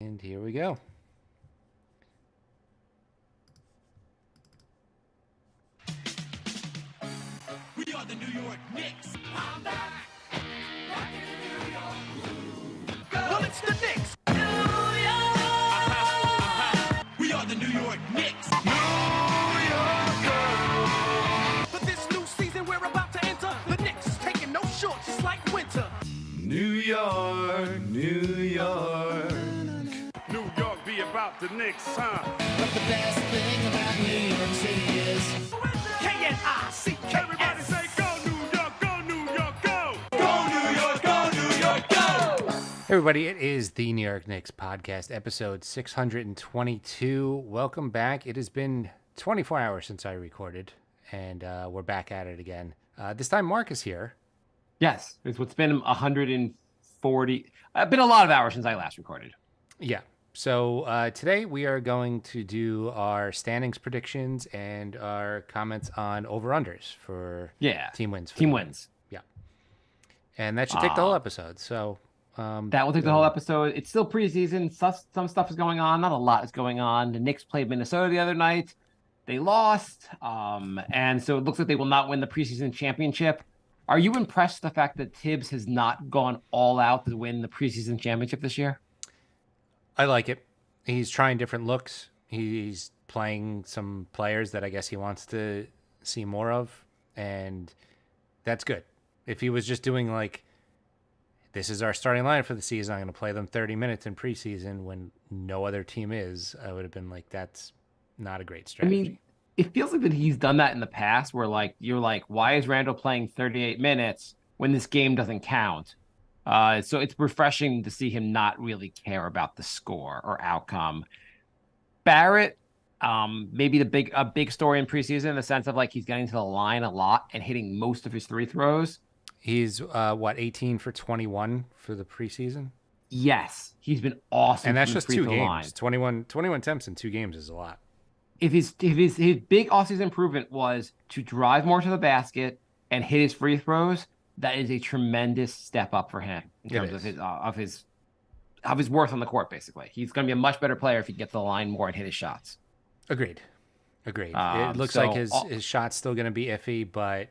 And here we go. We are the New York Knicks. I'm back. Rocking in New York. Well, it's the Knicks. New York. We are the New York Knicks. New York. For this new season we're about to enter, the Knicks taking no shorts just like winter. New York, New York. New York be about the Knicks, huh? But the best thing about New York City is K-N-I-C-K-S. Everybody say go New York, go New York, go! Go New York, go New York, go! Hey everybody, it is the New York Knicks podcast, episode 622. Welcome back. It has been 24 hours since I recorded, and we're back at it again. This time, Mark is here. Yes, it's what's been 140. Been a lot of hours since I last recorded. Yeah. So today we are going to do our standings predictions and our comments on over-unders for team wins. Team wins. Yeah. And that should take the whole episode. So that will take the whole episode. It's still preseason. Some stuff is going on. Not a lot is going on. The Knicks played Minnesota the other night. They lost. And so it looks like they will not win the preseason championship. Are you impressed with the fact that Tibbs has not gone all out to win the preseason championship this year? I like it. He's trying different looks. He's playing some players that I guess he wants to see more of, and that's good. If he was just doing like, this is our starting line for the season, I'm going to play them 30 minutes in preseason when no other team is, I would have been like, that's not a great strategy. I mean, it feels like that he's done that in the past where like, you're like, why is Randall playing 38 minutes when this game doesn't count? So it's refreshing to see him not really care about the score or outcome. Barrett, maybe a big story in preseason in the sense of like he's getting to the line a lot and hitting most of his free throws. He's 18 for 21 for the preseason? Yes, he's been awesome. And that's just two games. Line. 21 attempts in 2 games is a lot. If his big offseason improvement was to drive more to the basket and hit his free throws, that is a tremendous step up for him in terms of his worth on the court. Basically, he's going to be a much better player if he gets the line more and hit his shots. Agreed. It looks like his shot's still going to be iffy, but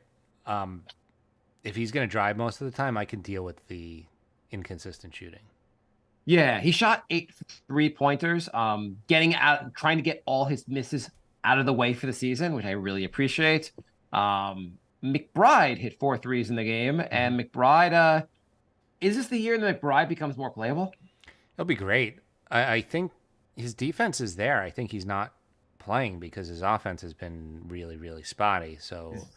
if he's going to drive most of the time, I can deal with the inconsistent shooting. Yeah, he shot 8 3-pointers, getting out, trying to get all his misses out of the way for the season, which I really appreciate. McBride hit 4 threes in the game, and McBride, is this the year that McBride becomes more playable? It'll be great. I think his defense is there. I think he's not playing because his offense has been really, really spotty. So his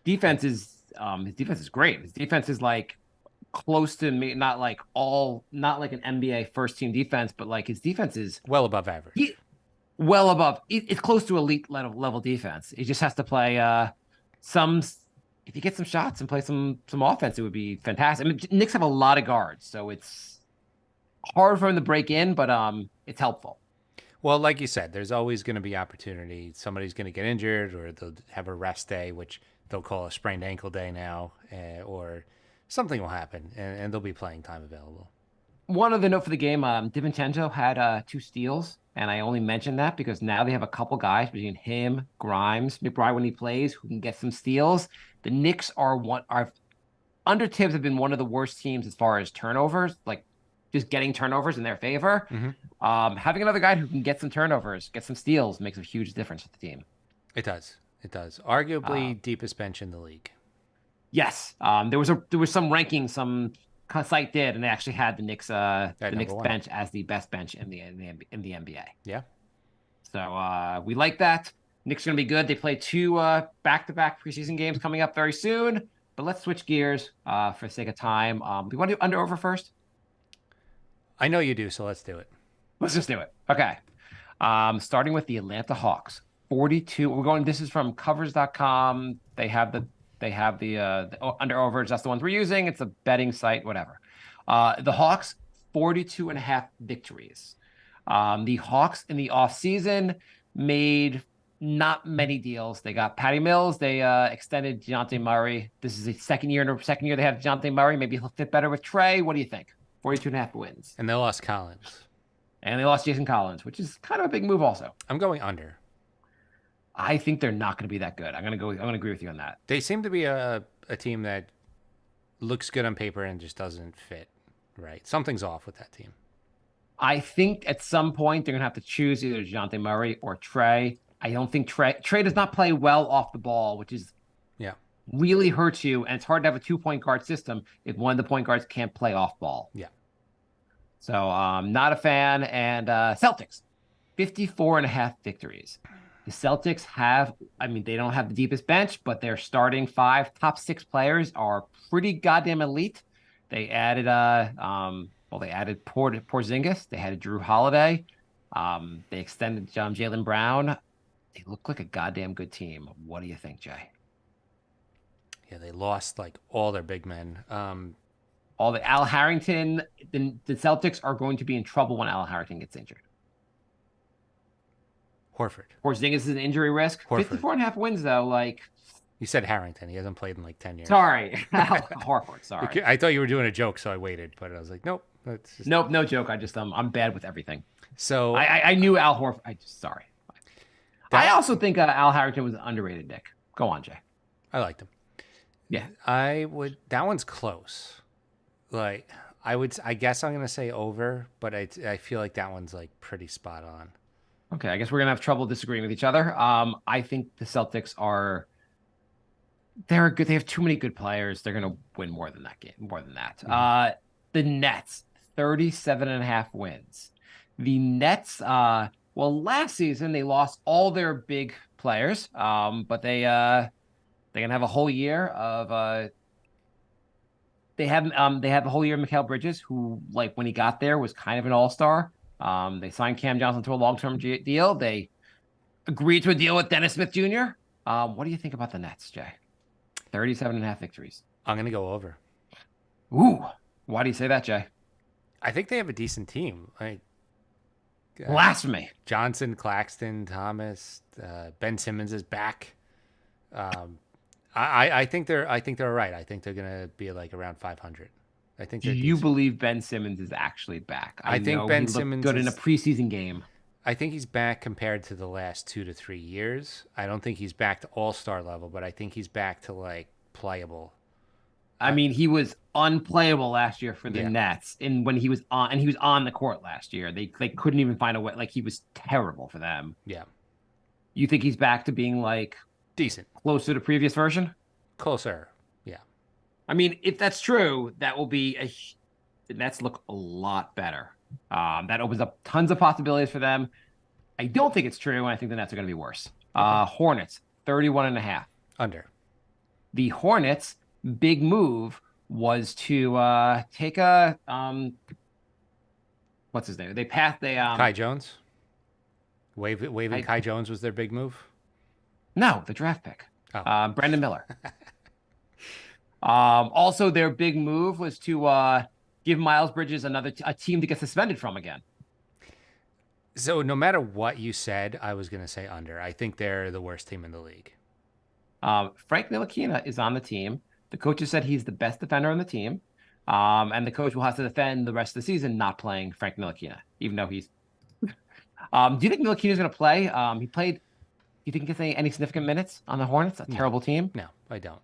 defense is great. His defense is like close to me, not like an NBA first team defense, but like his defense is well above average. Well above. It's close to elite level defense. He just has to play if you get some shots and play some offense, it would be fantastic. I mean, Knicks have a lot of guards, so it's hard for him to break in, but it's helpful. Well, like you said, there's always going to be opportunity. Somebody's going to get injured, or they'll have a rest day, which they'll call a sprained ankle day now, or something will happen, and there'll be playing time available. One other note for the game, DiVincenzo had 2 steals, and I only mentioned that because now they have a couple guys between him, Grimes, McBride when he plays, who can get some steals. The Knicks are under Tibbs have been one of the worst teams as far as turnovers, like just getting turnovers in their favor. Mm-hmm. Having another guy who can get some turnovers, get some steals makes a huge difference with the team. It does. Arguably deepest bench in the league. Yes. There was some ranking some site did, and they actually had the Knicks bench as the best bench in the NBA. Yeah. So we like that. Knicks are going to be good. They play 2 back-to-back preseason games coming up very soon. But let's switch gears for the sake of time. Do you want to do under-over first? I know you do, so let's do it. Let's just do it. Okay. Starting with the Atlanta Hawks. 42. This is from covers.com. They have the under-overs. That's the ones we're using. It's a betting site, whatever. The Hawks, 42.5 victories. The Hawks in the offseason made not many deals. They got Patty Mills. They extended DeJounte Murray. This is the second year they have DeJounte Murray. Maybe he'll fit better with Trey. What do you think? 42.5 wins. And they lost Collins. And they lost Jason Collins, which is kind of a big move also. I'm going under. I think they're not going to be that good. I'm going to agree with you on that. They seem to be a team that looks good on paper and just doesn't fit right. Something's off with that team. I think at some point they're going to have to choose either DeJounte Murray or Trey. I don't think Trey does not play well off the ball, which is Yeah. really hurts you. And it's hard to have a 2-point guard system if one of the point guards can't play off ball. Yeah. So not a fan. And Celtics, 54.5 victories. The Celtics they don't have the deepest bench, but their starting 5 top 6 players are pretty goddamn elite. They added they added Porzingis. They had Drew Holiday. They extended Jaylen Brown. They look like a goddamn good team. What do you think, Jay? Yeah, they lost like all their big men. All the Al Harrington, the Celtics are going to be in trouble when Al Harrington gets injured. Horford. Porzingis is an injury risk. Horford. 54.5 wins, though. Like, You said Harrington. He hasn't played in like 10 years. sorry. Horford, sorry. I thought you were doing a joke, so I waited, but I was like, nope. That's just... Nope, no joke. I'm bad with everything. So I knew Al Horford. Sorry. I also think Al Harrington was underrated, Nick. Go on, Jay. I liked him. Yeah. That one's close. Like, I guess I'm going to say over, but I feel like that one's like pretty spot on. Okay, I guess we're gonna have trouble disagreeing with each other. I think the Celtics they're good. They have too many good players. They're gonna win more than that. Mm-hmm. The Nets, 37.5 wins. The Nets, last season they lost all their big players. But they're gonna have a whole year of they have a whole year of Mikal Bridges, who, like, when he got there was kind of an all-star. They signed Cam Johnson to a long-term deal. They agreed to a deal with Dennis Smith Jr. What do you think about the Nets, Jay? 37.5 victories. I'm going to go over. Ooh, why do you say that, Jay? I think they have a decent team. Like Blasphemy. Johnson, Claxton, Thomas, Ben Simmons is back. I think they're all right. I think they're going to be like around 500. I think. Do you believe Ben Simmons is actually back? I think Ben Simmons good in a preseason game. I think he's back compared to the last 2 to 3 years. I don't think he's back to all-star level, but I think he's back to like playable. I mean, he was unplayable last year for the Nets, and when he was on the court last year, they couldn't even find a way. Like, he was terrible for them. Yeah. You think he's back to being like Decent, closer to previous version? closer. Yeah. I mean, if that's true, that will be the Nets look a lot better. That opens up tons of possibilities for them. I don't think it's true, and I think the Nets are going to be worse. Hornets, 31.5. Under. The Hornets' big move was to take a what's his name? They passed Kai Jones. Waving Kai Jones was their big move. No, the draft pick. Oh. Brandon Miller. Also, their big move was to give Miles Bridges a team to get suspended from again. So no matter what you said, I was going to say under. I think they're the worst team in the league. Frank Ntilikina is on the team. The coach has said he's the best defender on the team. And the coach will have to defend the rest of the season not playing Frank Ntilikina, even though he's... do you think Ntilikina is going to play? He played... Do you think he gets any significant minutes on the Hornets? A terrible team? No, I don't.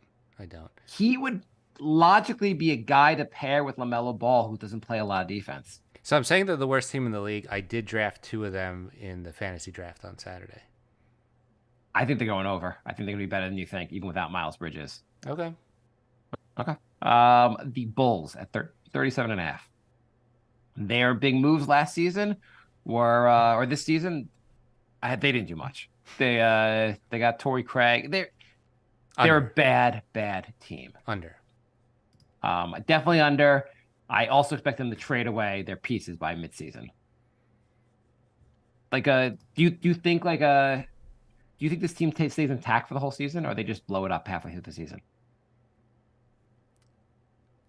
He would logically be a guy to pair with LaMelo Ball, who doesn't play a lot of defense. So I'm saying they're the worst team in the league. I did draft 2 of them in the fantasy draft on Saturday. I think they're going over. I think they're going to be better than you think, even without Miles Bridges. Okay. The Bulls at 37.5. Their big moves last season were, or this season, they didn't do much. They got Torrey Craig. They're a bad team. Under. Definitely under. I also expect them to trade away their pieces by midseason. Like, do you think this team stays intact for the whole season, or they just blow it up halfway through the season?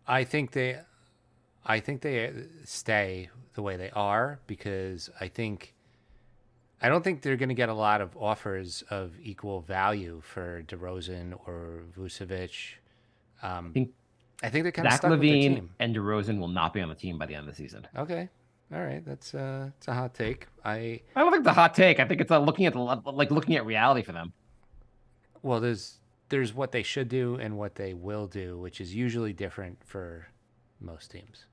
I think they stay the way they are because I don't think they're going to get a lot of offers of equal value for DeRozan or Vucevic. I think they're kind of Zach stuck with their LaVine team. and DeRozan will not be on the team by the end of the season. Okay. All right, that's it's a hot take. I don't think it's a hot take. I think it's looking at looking at reality for them. Well, there's what they should do and what they will do, which is usually different for most teams.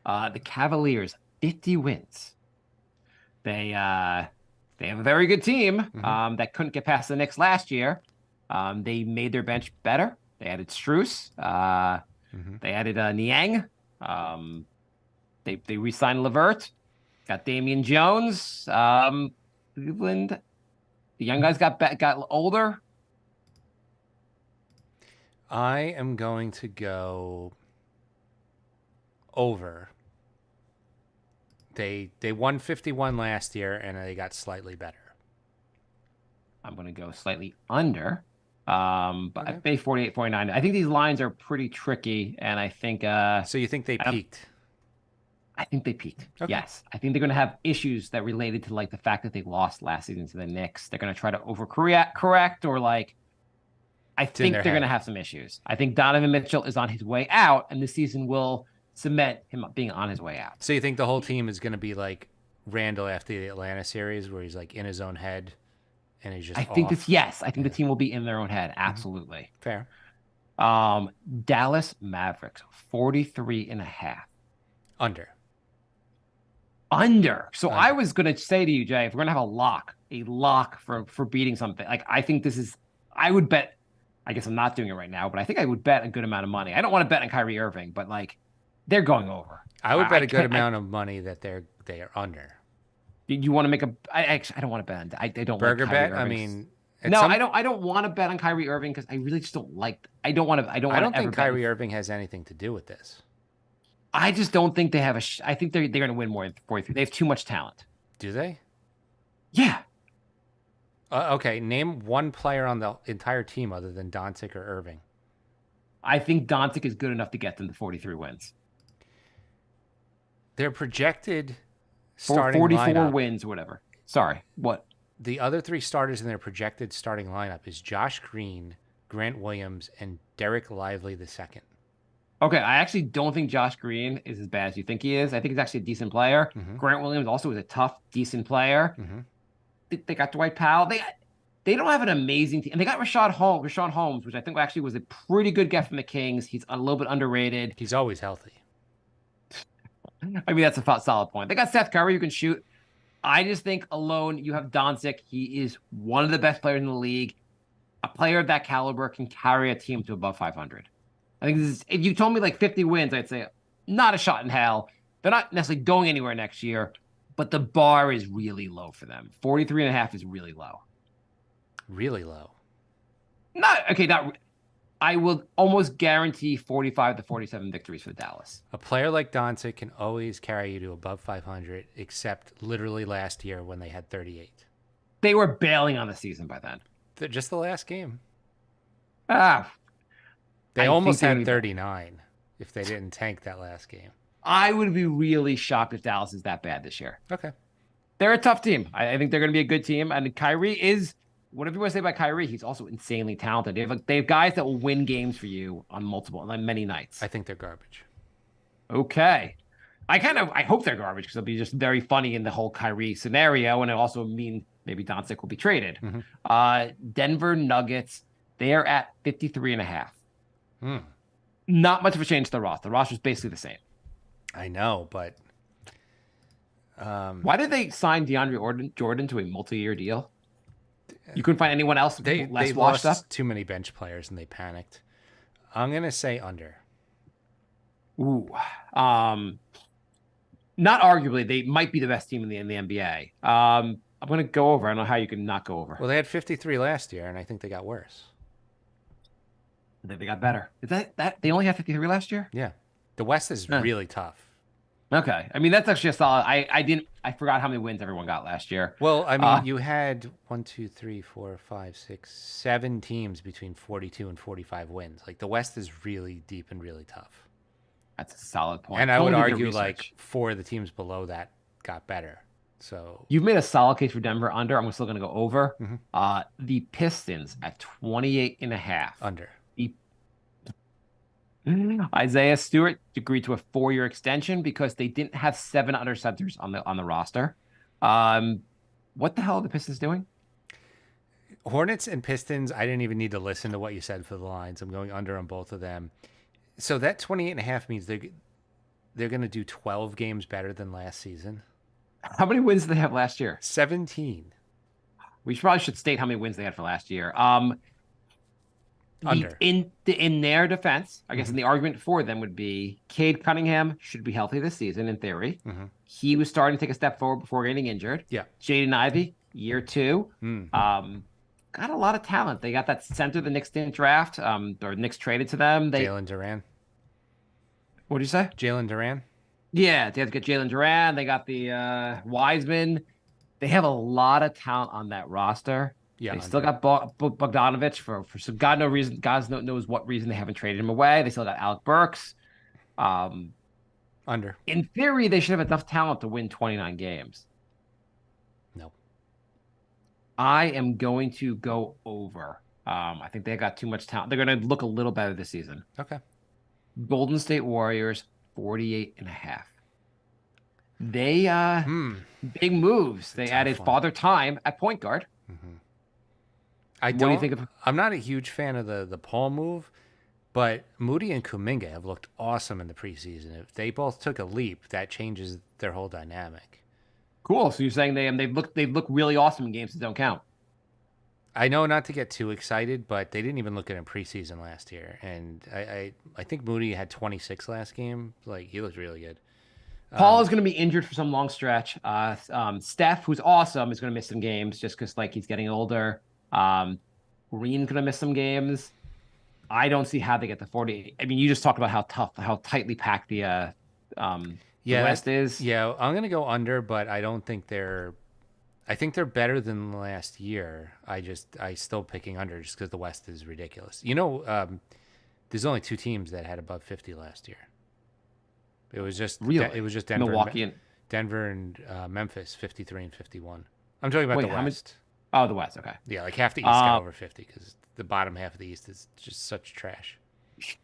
The Cavaliers, 50 wins. They have a very good team that couldn't get past the Knicks last year. They made their bench better. They added Strus. They added Niang. They re-signed Levert. Got Damian Jones. Cleveland. The young guys got older. I am going to go over. They won 51 last year and they got slightly better. I'm going to go slightly under. But Okay. I pay 48, 49. I think these lines are pretty tricky, and I think So you think they peaked? I think they peaked. Okay. Yes. I think they're going to have issues that related to like the fact that they lost last season to the Knicks. They're going to try to correct or like I think they're going to have some issues. I think Donovan Mitchell is on his way out, and this season will cement him being on his way out. So you think the whole team is going to be like Randall after the Atlanta series, where he's like in his own head, and he's just. I think off? I think the team will be in their own head. Absolutely. Fair. Dallas Mavericks, 43.5. Under. So I was going to say to you, Jay, if we're going to have a lock for beating something, like I think this is, I would bet, I guess I'm not doing it right now, but I think I would bet a good amount of money. I don't want to bet on Kyrie Irving, but like they're going over. I would bet a good amount of money that they are under. You want to make I don't want to bet on, I don't Burger like Kyrie bet? I Irving's- mean, no, I don't want to bet on Kyrie Irving because I really just don't like. I don't think Kyrie Irving has anything to do with this. I just don't think they have I think they're going to win more than 43. They have too much talent. Do they? Yeah. Okay, name one player on the entire team other than Doncic or Irving. I think Doncic is good enough to get them to 43 wins. They're projected starting 44 lineup. wins or whatever. Sorry, what? The other three starters in their projected starting lineup is Josh Green, Grant Williams, and Derek Lively II. Okay, I actually don't think Josh Green is as bad as you think he is. I think he's actually a decent player. Grant Williams also is a tough, decent player. They got Dwight Powell. They don't have an amazing team. And they got Rashawn Holmes, which I think actually was a pretty good get from the Kings. He's a little bit underrated. He's always healthy. I mean, that's a solid point. They got Seth Curry who can shoot. I just think alone you have Doncic. He is one of the best players in the league. A player of that caliber can carry a team to above 500. I think if you told me like 50 wins, I'd say not a shot in hell. They're not necessarily going anywhere next year, but the bar is really low for them. 43.5 is really low. Really low. I will almost guarantee 45 to 47 victories for Dallas. A player like Doncic can always carry you to above 500, except literally last year when they had 38. They were bailing on the season by then. Just the last game. I They almost think had 39 if they didn't tank that last game. I would be really shocked if Dallas is that bad this year. Okay. They're a tough team. I think they're going to be a good team. And Kyrie is, whatever you want to say about Kyrie, he's also insanely talented. They have guys that will win games for you on many nights. I think they're garbage. Okay. I hope they're garbage because it'll be just very funny in the whole Kyrie scenario. And it also mean maybe Doncic will be traded. Denver Nuggets, they are at 53.5. Not much of a change to the roster. The roster's basically the same. I know, but why did they sign DeAndre Jordan to a multi-year deal? You couldn't find anyone else they less washed lost up? too many bench players and they panicked. I'm going to say under. Ooh. Not arguably. They might be the best team in the NBA. I'm going to go over. I don't know how you can not go over. Well, they had 53 last year, and I think they got worse. I think they got better. Is that they only had 53 last year? Yeah. The West is really tough. Okay. I mean, that's actually a solid. I forgot how many wins everyone got last year. Well, I mean, you had 7 teams between 42 and 45 wins. Like the West is really deep and really tough. That's a solid point. And I would Someone did argue their like research. 4 of the teams below that got better. So You've made a solid case for Denver under. I'm still going to go over. The Pistons at 28.5. under. Isaiah Stewart agreed to a 4-year extension because they didn't have 7 other centers on the roster. What the hell are the Pistons doing? Hornets and Pistons, I didn't even need to listen to what you said for the lines. I'm going under on both of them. So that 28.5 means they're going to do 12 games better than last season. How many wins did they have last year? 17. We probably should state how many wins they had for last year. Under. In their defense, I guess in the argument for them would be Cade Cunningham should be healthy this season in theory. He was starting to take a step forward before getting injured. Yeah. Jaden Ivey, year 2. Got a lot of talent. They got that center the Knicks didn't draft, or Knicks traded to them. Jalen Duran. What did you say? Jalen Duran. Yeah, they had to get Jalen Duran. They got the Wiseman. They have a lot of talent on that roster. Yeah, they still got Bogdanovich for some God no reason. God knows what reason they haven't traded him away. They still got Alec Burks. Under. In theory, they should have enough talent to win 29 games. No. I am going to go over. I think they got too much talent. They're going to look a little better this season. Okay. Golden State Warriors, 48.5. They big moves. They added Father Time at point guard. What do you think of? I'm not a huge fan of the Paul move, but Moody and Kuminga have looked awesome in the preseason. If they both took a leap, that changes their whole dynamic. Cool. So you're saying they've looked really awesome in games that don't count. I know not to get too excited, but they didn't even look at him preseason last year, and I think Moody had 26 last game. Like, he looked really good. Paul is going to be injured for some long stretch. Steph, who's awesome, is going to miss some games just because he's getting older. Green's going to miss some games. I don't see how they get the 40. I mean, you just talked about how tightly packed the West is. Yeah, I'm going to go under, but I don't think I think they're better than last year. I still picking under just because the West is ridiculous. There's only 2 teams that had above 50 last year. It was just Denver, Milwaukee, Denver and Memphis, 53 and 51. I'm talking about the West. The West. Okay. Yeah, like half the East got over 50 because the bottom half of the East is just such trash.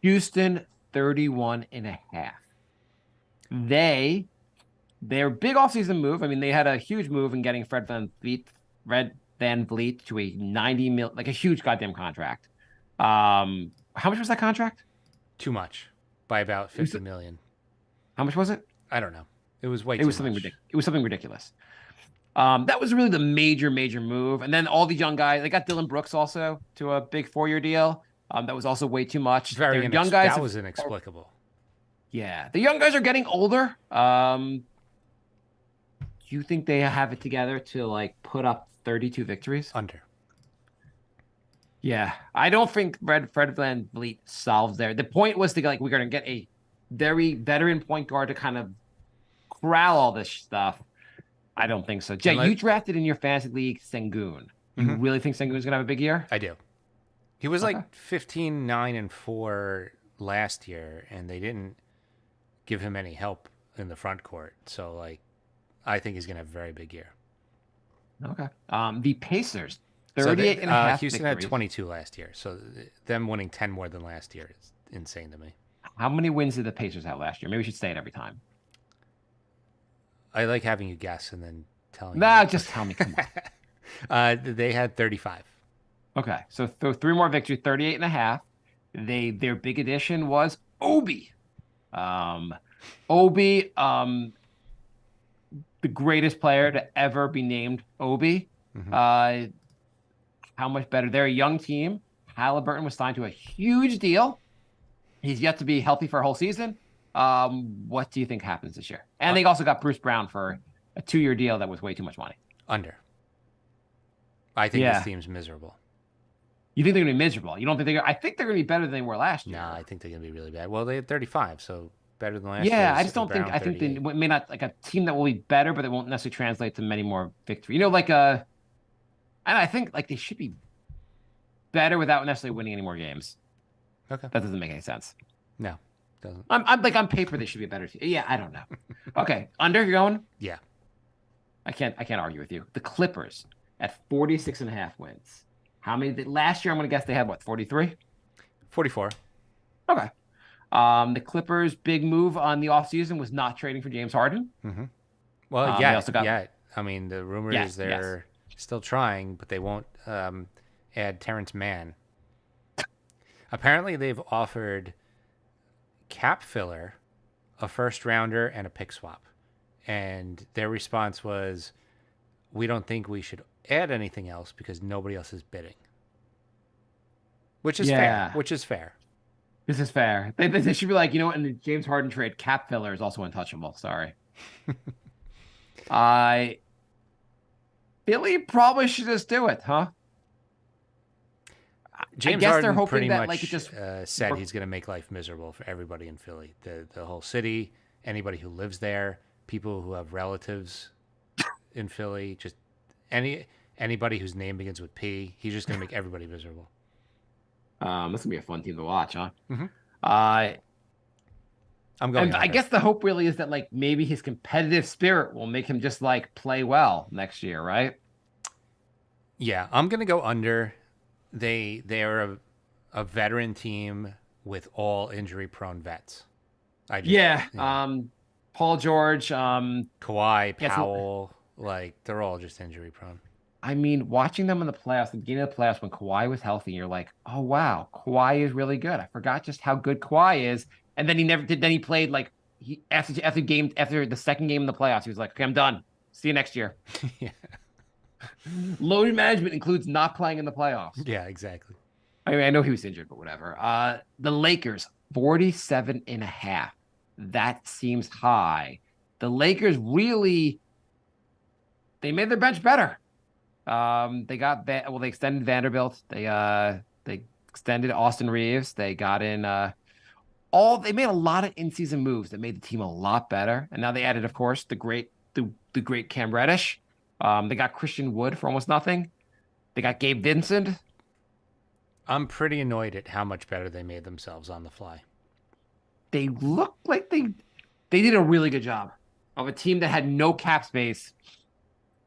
Houston, 31.5. Their big offseason move. I mean, they had a huge move in getting Fred Van Vliet to a 90 mil, like a huge goddamn contract. How much was that contract? Too much, by about 50 million. How much was it? I don't know. It was way. It was something ridiculous. It was something ridiculous. That was really the major move. And then all the young guys. They got Dylan Brooks also to a big 4-year deal. That was also way too much. Young guys. That was inexplicable. Yeah, the young guys are getting older. Do you think they have it together to put up 32 victories? Under. Yeah, I don't think Fred Van Vliet solves there. The point was to we're going to get a very veteran point guard to kind of corral all this stuff. I don't think so. Jay, you drafted in your fantasy league Sengun. You really think Sengun's going to have a big year? I do. He was 15, 9, and 4 last year, and they didn't give him any help in the front court. So, I think he's going to have a very big year. Okay. The Pacers, 38.5 Houston victories. had 22 last year, so them winning 10 more than last year is insane to me. How many wins did the Pacers have last year? Maybe we should say it every time. I like having you guess and then telling you. Just tell me. Come on. They had 35. Okay, so 3 more victories, 38.5. Their big addition was Obi. Obi, the greatest player to ever be named Obi. How much better? They're a young team. Halliburton was signed to a huge deal. He's yet to be healthy for a whole season. What do you think happens this year? And they also got Bruce Brown for a 2-year deal that was way too much money. Under. I think this team's miserable. You think they're going to be miserable? You don't think I think they're going to be better than they were last year. No, I think they're going to be really bad. Well, they had 35, so better than last year. Yeah, I just don't think. I think they may not a team that will be better, but it won't necessarily translate to many more victories. And I think they should be better without necessarily winning any more games. Okay, that doesn't make any sense. No, doesn't. I'm on paper they should be a better team. Yeah, I don't know. Okay, under you're going. Yeah, I can't argue with you. The Clippers at 46.5 wins. How many? Last year, I'm going to guess they had 43? 44. Okay. The Clippers' big move on the offseason was not trading for James Harden. Well, They also got I mean, the rumor yes, is they're still trying, but they won't add Terrence Mann. Apparently, they've offered cap filler, a first rounder, and a pick swap. And their response was, we don't think we should add anything else because nobody else is bidding. Which is fair. Yeah. Which is fair. This is fair. They should be like, you know what? In the James Harden trade, cap filler is also untouchable. Sorry. I Philly probably should just do it, huh? James guess they're Harden hoping pretty that, much like, it just said he's going to make life miserable for everybody in Philly. The whole city, anybody who lives there, people who have relatives in Philly, just anybody whose name begins with P. He's just going to make everybody miserable. This is gonna be a fun team to watch, huh? Mm-hmm. Uh, I'm going. and I guess the hope really is that like maybe his competitive spirit will make him just like play well next year, right? Yeah, I'm going to go under. They are a veteran team with all injury prone vets. Paul George, Kawhi, Yes, Powell, like they're all just injury prone. I mean, watching them in the playoffs, the beginning of the playoffs when Kawhi was healthy, you're like, oh wow, Kawhi is really good. I forgot just how good Kawhi is. And then he never did. Then he played like after the second game in the playoffs, he was like, okay, I'm done. See you next year. Yeah. Load management includes not playing in the playoffs. Yeah, exactly. I mean, I know he was injured, but whatever. The Lakers, 47.5. That seems high. The Lakers really, they made their bench better. They extended Vanderbilt. They extended Austin Reeves. They got in they made a lot of in-season moves that made the team a lot better. And now they added, of course, the great Cam Reddish. They got Christian Wood for almost nothing. They got Gabe Vincent. I'm pretty annoyed at how much better they made themselves on the fly. They look like they did a really good job of a team that had no cap space.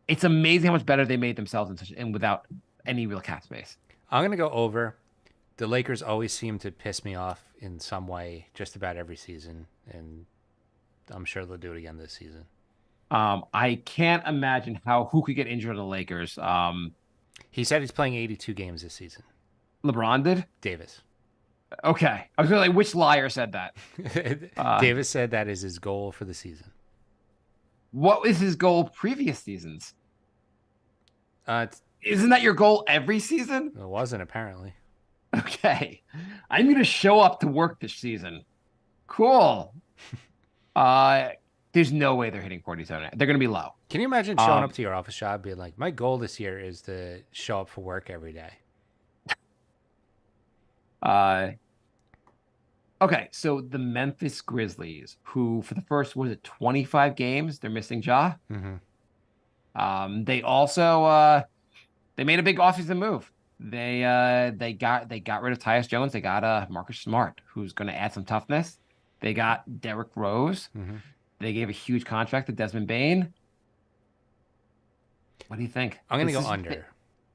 It's amazing how much better they made themselves and without any real cap space. I'm going to go over. The Lakers always seem to piss me off in some way just about every season, and I'm sure they'll do it again this season. I can't imagine who could get injured on the Lakers. He said he's playing 82 games this season. LeBron did? Davis. Okay. I was going to like, which liar said that? Davis said that is his goal for the season. What was his goal previous seasons? It Isn't that your goal every season? wasn't, apparently. Okay. I'm going to show up to work this season. Cool. There's no way they're hitting 47. They're going to be low. Can you imagine showing up to your office job being like, my goal this year is to show up for work every day? Okay, so the Memphis Grizzlies, who for the first, 25 games, they're missing Ja. Mm-hmm. They also they made a big offseason move. They got rid of Tyus Jones. They got Marcus Smart, who's going to add some toughness. They got Derrick Rose. Mm-hmm. They gave a huge contract to Desmond Bane. What do you think? I'm going to go under.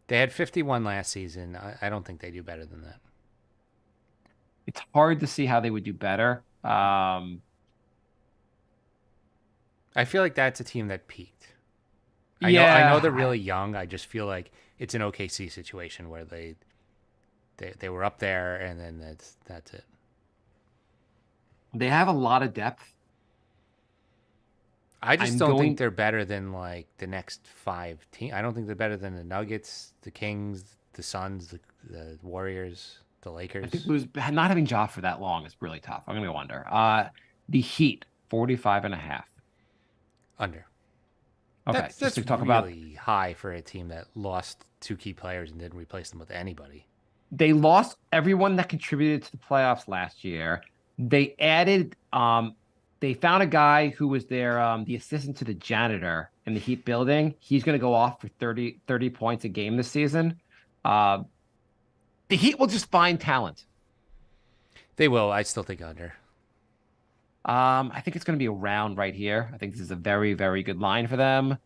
They had 51 last season. I don't think they do better than that. It's hard to see how they would do better. I feel like that's a team that peaked. I know they're really young. I just feel like it's an OKC situation where they were up there and then that's it. They have a lot of depth. I just don't think they're better than like the next 5 teams. I don't think they're better than the Nuggets, the Kings, the Suns, the Warriors, the Lakers. I think not having Ja for that long is really tough. I'm going to go under. The Heat, 45.5. Under. Okay, that's to talk really high for a team that lost 2 key players and didn't replace them with anybody. They lost everyone that contributed to the playoffs last year. They added they found a guy who was the assistant to the janitor in the Heat building. He's going to go off for 30 points a game this season. The Heat will just find talent. They will. I still think under. I think it's going to be around right here. I think this is a very, very good line for them.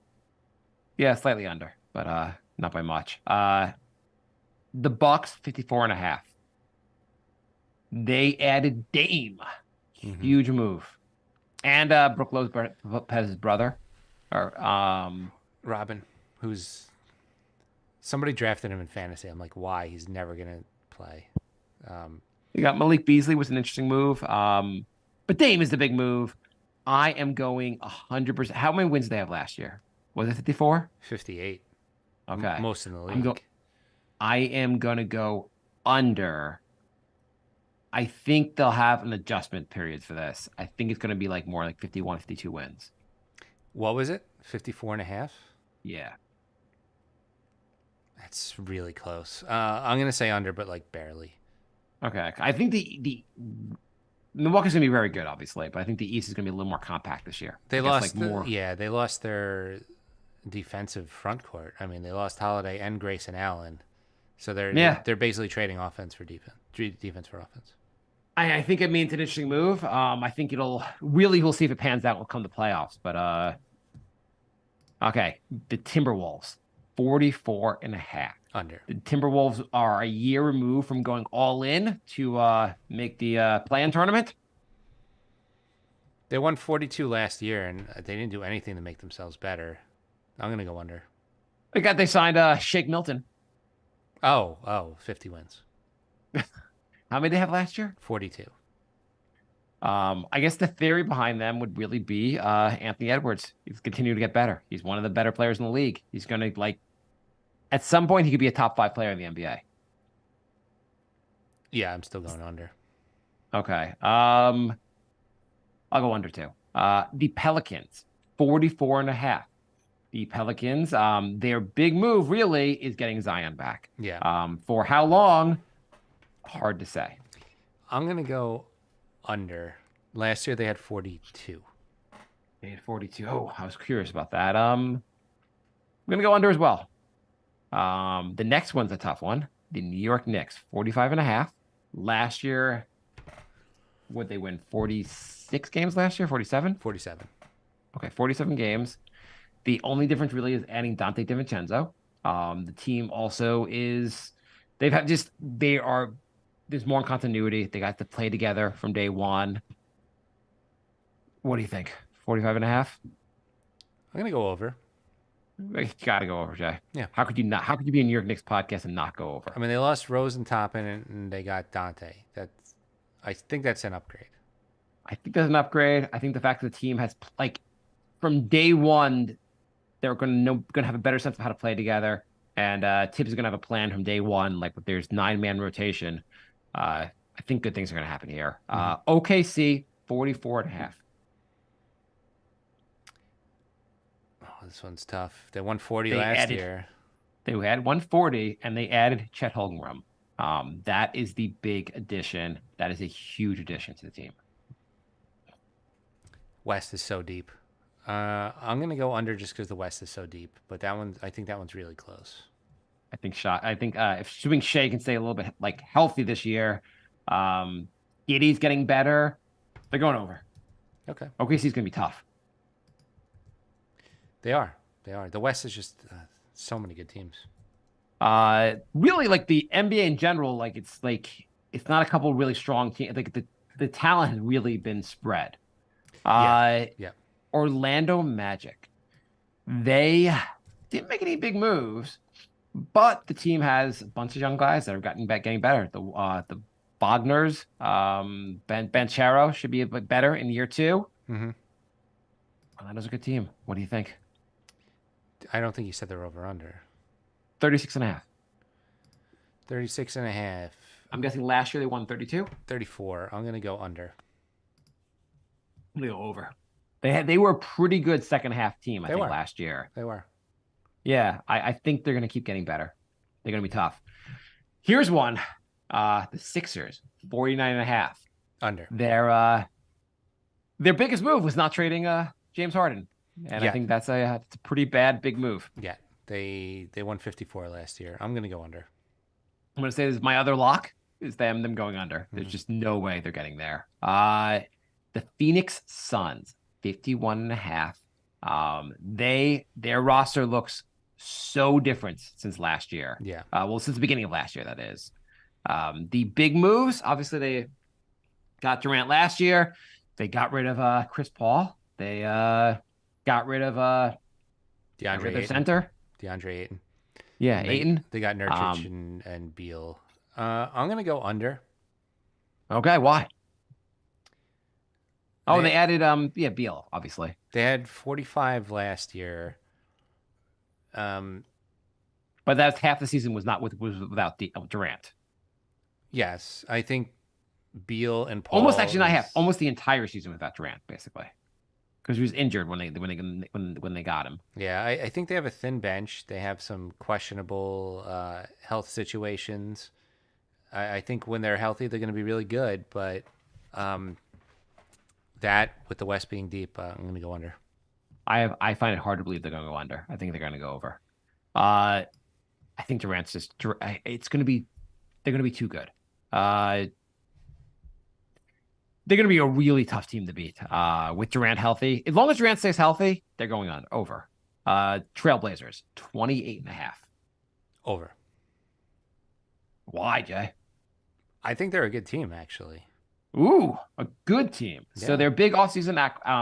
Yeah, slightly under, but not by much. The Bucks, 54.5. They added Dame. Huge move. And Brook Lopez's brother. Or Robin, who's somebody drafted him in fantasy. I'm like, why? He's never gonna play. you got Malik Beasley was an interesting move. But Dame is the big move. I am going 100%. How many wins did they have last year? Was it 54? 58. Okay. Most in the league. I am going to go under. I think they'll have an adjustment period for this. I think it's going to be like more like 51, 52 wins. What was it? 54 and a half? Yeah. That's really close. I'm going to say under, but like barely. Okay. I think the Milwaukee's going to be very good, obviously, but I think the East is going to be a little more compact this year. They I guess, lost, like, more. yeah, they lost their defensive front court. I mean, they lost Holiday and Grayson Allen. So they're basically trading offense for defense for offense. I think it means an interesting move. I think we'll see if it pans out. Will come the playoffs, but okay. The Timberwolves, 44 and a half. Under. The Timberwolves are a year removed from going all in to make the play-in tournament. They won 42 last year, and they didn't do anything to make themselves better. I'm going to go under. They signed Shake Milton. Oh, 50 wins. How many did they have last year? 42. I guess the theory behind them would really be Anthony Edwards. He's continuing to get better. He's one of the better players in the league. He's going to, at some point, he could be a top 5 player in the NBA. Yeah, I'm still going under. Okay. I'll go under too. The Pelicans, 44 and a half. The Pelicans, their big move really is getting Zion back. Yeah. For how long? Hard to say. I'm going to go under. Last year they had 42. They had 42. Oh, I was curious about that. I'm going to go under as well. The next one's a tough one. The New York Knicks, 45 and a half. Last year, would they win 46 games last year? 47? 47. Okay, 47 games. The only difference really is adding Dante DiVincenzo. The team also there's more continuity. They got to play together from day one. What do you think? 45 and a half? I'm going to go over. You got to go over, Jay. Yeah. How could you be a New York Knicks podcast and not go over? I mean, they lost Rose and Toppin, and they got Dante. I think that's an upgrade. I think that's an upgrade. I think the fact that the team has, from day one, they're going to have a better sense of how to play together. And Tibbs is going to have a plan from day one. With there's 9-man rotation. I think good things are going to happen here. OKC, 44 and a half. Oh, this one's tough. They won 40 last year. They had 140, and they added Chet Holmgren. That is the big addition. That is a huge addition to the team. West is so deep. I'm going to go under just because the West is so deep. But I think that one's really close. I think if Shea can stay a little bit healthy this year, Giddey's getting better. They're going over. Okay. OKC's going to be tough. They are. The West is just so many good teams. Really, the NBA in general, it's not a couple really strong teams. The talent has really been spread. Yeah. Orlando Magic. They didn't make any big moves, but the team has a bunch of young guys that are getting better. The Wagners, Banchero should be a bit better in year 2. Mm-hmm. Orlando's a good team. What do you think? I don't think you said they're over under. 36 and a half. 36 and a half. I'm guessing last year they won 32. 34. I'm going to go under. I'm going to go over. They were a pretty good second half team, I think, last year. They were. Yeah, I think they're going to keep getting better. They're going to be tough. Here's one. The Sixers, 49 and a half. Under. Their biggest move was not trading James Harden. And I think that's a pretty bad big move. Yeah. They won 54 last year. I'm going to go under. I'm going to say this is my other lock is them going under. Mm-hmm. There's just no way they're getting there. The Phoenix Suns, 51 and a half. Their roster looks so different since last year. Yeah. Since the beginning of last year, that is. The big moves, obviously got Durant last year. They got rid of Chris Paul. They got rid of DeAndre their Ayton. center. DeAndre Ayton. Yeah, And they, Ayton. They got Nurkic and Beal. I'm gonna go under. Okay, why? Oh, They- they added Beal, obviously. They had 45 last year. But that's half the season was without Durant. Yes, I think Beal and Paul Almost actually not is- half. Almost the entire season without Durant, basically, because he was injured when they got him. Yeah, I think they have a thin bench. They have some questionable health situations. I think when they're healthy, they're going to be really good. But that with the West being deep, I'm going to go under. I find it hard to believe they're going to go under. I think they're going to go over. I think Durant's just. It's going to be. They're going to be too good. They're going to be a really tough team to beat. With Durant healthy, as long as Durant stays healthy, they're going on over. Trailblazers 28.5. Over. Why, Jay? I think they're a good team, actually. Ooh, a good team. Yeah. So their big offseason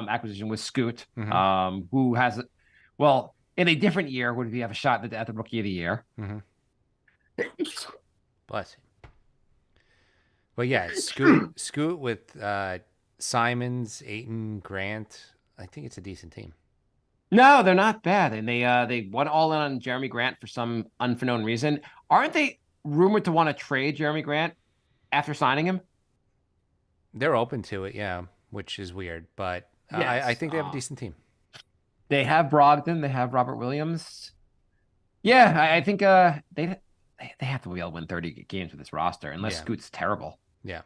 acquisition was Scoot, Mhm. who has, well, in a different year, would he have a shot at the Rookie of the Year? Bless you. But yeah, Scoot with Simons, Ayton, Grant. I think it's a decent team. No, they're not bad, and they went all in on Jeremy Grant for some unknown reason. Aren't they rumored to want to trade Jeremy Grant after signing him? They're open to it, yeah, which is weird, but Yes, I think they have a decent team. They have Brogdon. They have Robert Williams. Yeah, I think they have to be able to win 30 games with this roster, unless Yeah. Scoot's terrible. Yeah,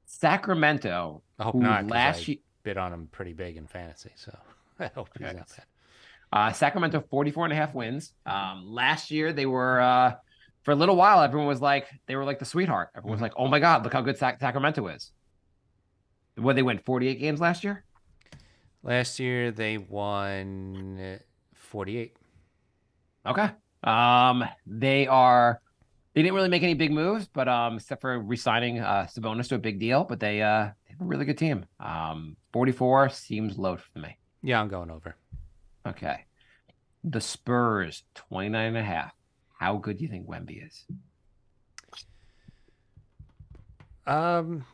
Sacramento, I hope who not. 'Cause last I year, bid on him pretty big in fantasy, so I hope he's not Yes. bad. Sacramento 44.5 wins. Last year they were for a little while, everyone was like they were like the sweetheart. Everyone was like, "Oh my God, look how good Sacramento is." What they win 48 games last year? Last year they won 48. Okay. They didn't really make any big moves, but except for re-signing Sabonis to a big deal, but they have a really good team. 44 seems low for me. Yeah, I'm going over. Okay. The Spurs 29.5. How good do you think Wemby is? I'm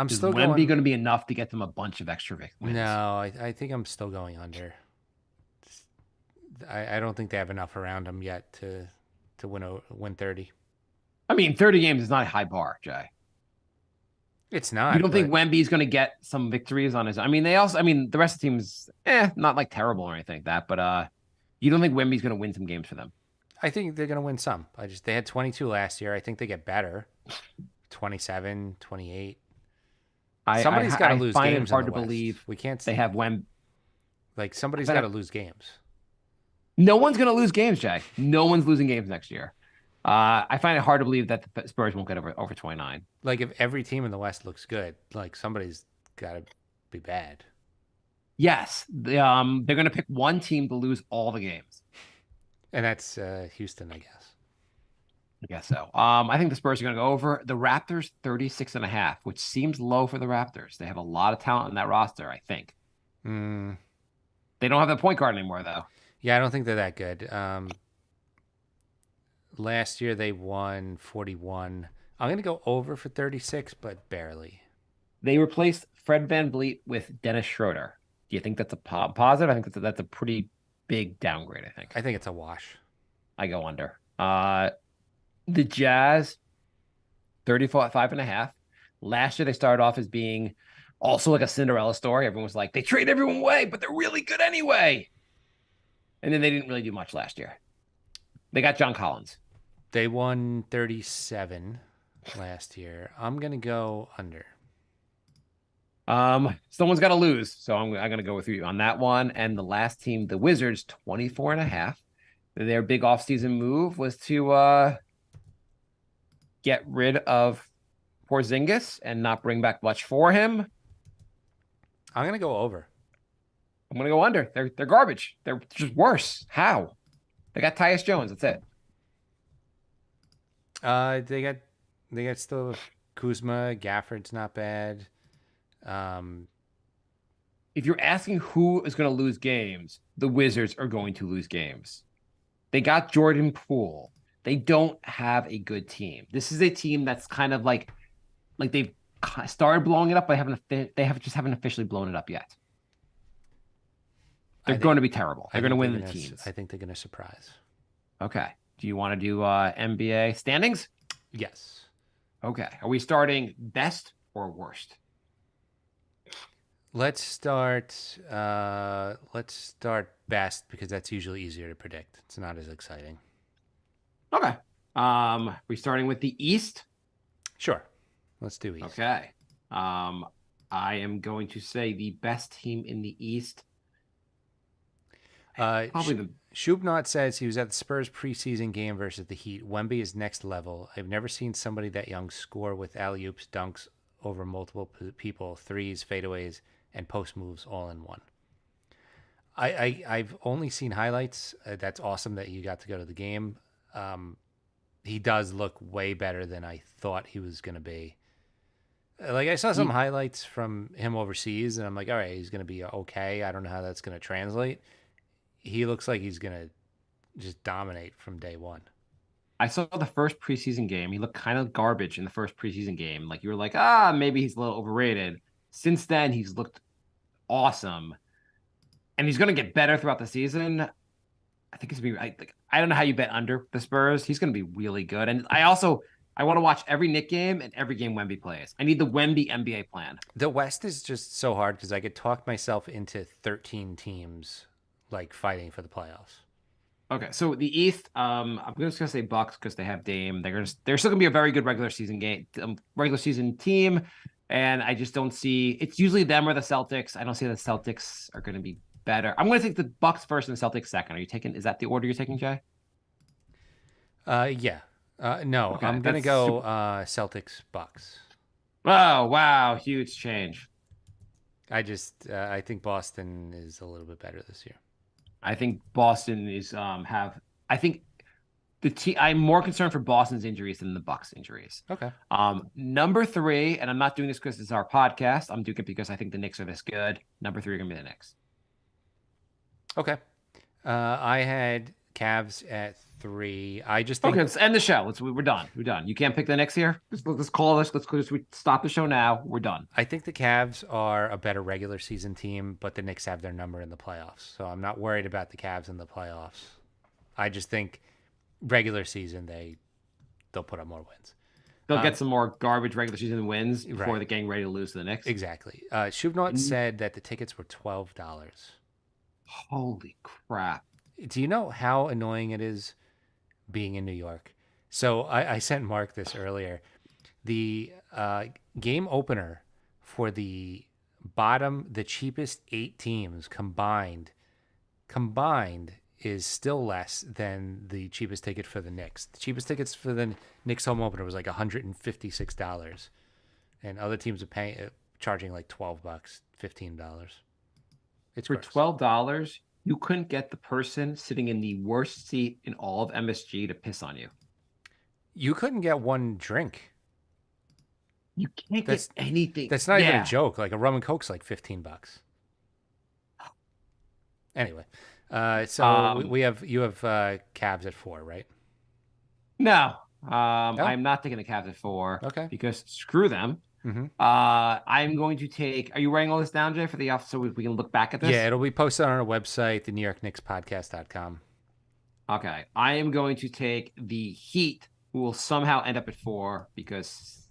Is still Wemby going going to be enough to get them a bunch of extra wins? No, I think I'm still going under. I don't think they have enough around him yet to win 30. I mean, 30 games is not a high bar, Jay. It's not. You don't think but Wemby's going to get some victories on his? I mean, the rest of the team's not like terrible or anything like that, but you don't think Wemby's going to win some games for them? I think they're going to win some. They had 22 last year. I think they get better. 27, 28. Somebody's got to lose find games. it hard in to the West. believe We can't. they have Wemby. Like somebody's But got to lose games. No one's going to lose games, Jay. No one's losing games next year. I find it hard to believe that the Spurs won't get over 29. Like if every team in the West looks good, like somebody's got to be bad. Yes, they're going to pick one team to lose all the games. And that's Houston, I guess. I guess so. I think the Spurs are going to go over. The Raptors 36.5, which seems low for the Raptors. They have a lot of talent in that roster, I think. Mm, They don't have the point guard anymore, though. yeah, I don't think they're that good. Last year they won 41. I'm going to go over for 36, but barely. They replaced Fred VanVleet with Dennis Schroeder. Do you think that's a positive? I think that's a pretty big downgrade, I think. I think it's a wash. I go under. The Jazz, 35.5. Last year, they started off as being also like a Cinderella story. Everyone was like, they trade everyone away, but they're really good anyway. And then they didn't really do much last year. They got John Collins. They won 37 last year. I'm going to go under. Someone's got to lose. So I'm going to go with you on that one. And the last team, the Wizards, 24.5. Their big offseason move was to get rid of Porzingis and not bring back much for him. I'm going to go over. I'm going to go under. They're garbage. They're just worse. How? They got Tyus Jones. That's it. They got still Kuzma, Gafford's not bad. If you're asking who is going to lose games, the Wizards are going to lose games. They got Jordan Poole. They don't have a good team. This is a team that's kind of like they've started blowing it up, but they haven't officially blown it up yet. They're going to be terrible. They're going to win the teams. I think they're going to surprise. Okay. Do you want to do NBA standings? Yes. Okay. Are we starting best or worst? Let's start best because that's usually easier to predict. It's not as exciting. Okay. We starting with the East? Sure. Let's do East. Okay. I am going to say the best team in the East. Probably the Shubnot says he was at the Spurs preseason game versus the Heat. Wemby is next level. I've never seen somebody that young score with alley-oops, dunks over multiple people, threes, fadeaways, and post moves all in one. I've only seen highlights. That's awesome that you got to go to the game. He does look way better than I thought he was going to be. Like I saw some highlights from him overseas, and I'm like, all right, he's going to be okay. I don't know how that's going to translate. He looks like he's going to just dominate from day one. I saw the first preseason game. He looked kind of garbage in the first preseason game. Like you were like, maybe he's a little overrated. Since then, he's looked awesome, and he's going to get better throughout the season. I think it's gonna be. I don't know how you bet under the Spurs. He's going to be really good, and I want to watch every Knick game and every game Wemby plays. I need the Wemby NBA plan. The West is just so hard because I could talk myself into 13 teams like fighting for the playoffs. Okay, so the East, I'm just gonna say Bucks because they have Dame. They're still gonna be a very good regular season team, and I just don't see. It's usually them or the Celtics. I don't see the Celtics are gonna be better. I'm gonna take the Bucks first and the Celtics second. Are you taking? Is that the order you're taking, Jay? Yeah. No, Okay, I'm gonna go Celtics Bucks. Oh wow, huge change. I think Boston is a little bit better this year. I think Boston is I think the team. I'm more concerned for Boston's injuries than the Bucks injuries. Okay. Number 3, and I'm not doing this because it's our podcast. I'm doing it because I think the Knicks are this good. Number 3 are gonna be the Knicks. Okay. I had Cavs at 3. I just think Okay, let's end the show. We're done. We're done. You can't pick the Knicks here. Let's call this. We stop the show now. We're done. I think the Cavs are a better regular season team, but the Knicks have their number in the playoffs. So I'm not worried about the Cavs in the playoffs. I just think regular season they'll put up more wins. They'll get some more garbage regular season wins before Right. they're getting ready to lose to the Knicks. Exactly. Shubnot said that the tickets were $12. Holy crap. Do you know how annoying it is being in New York? So I sent Mark this earlier. The game opener for the cheapest 8 teams combined is still less than the cheapest ticket for the Knicks. The cheapest tickets for the Knicks home opener was like $156, and other teams are charging like $12, $15. It's For gross. $12, you couldn't get the person sitting in the worst seat in all of MSG to piss on you. You couldn't get one drink. You can't get anything. That's not even a joke. Like a rum and coke's like $15. Anyway, so you have Cavs at 4, right? No. I'm not taking the Cavs at 4. Okay. Because screw them. Mm-hmm. I'm going to take. Are you writing all this down, Jay, for the off so we can look back at this? Yeah, it'll be posted on our website, the NewYorkKnicksPodcast.com. Okay. I am going to take the Heat, who will somehow end up at 4 because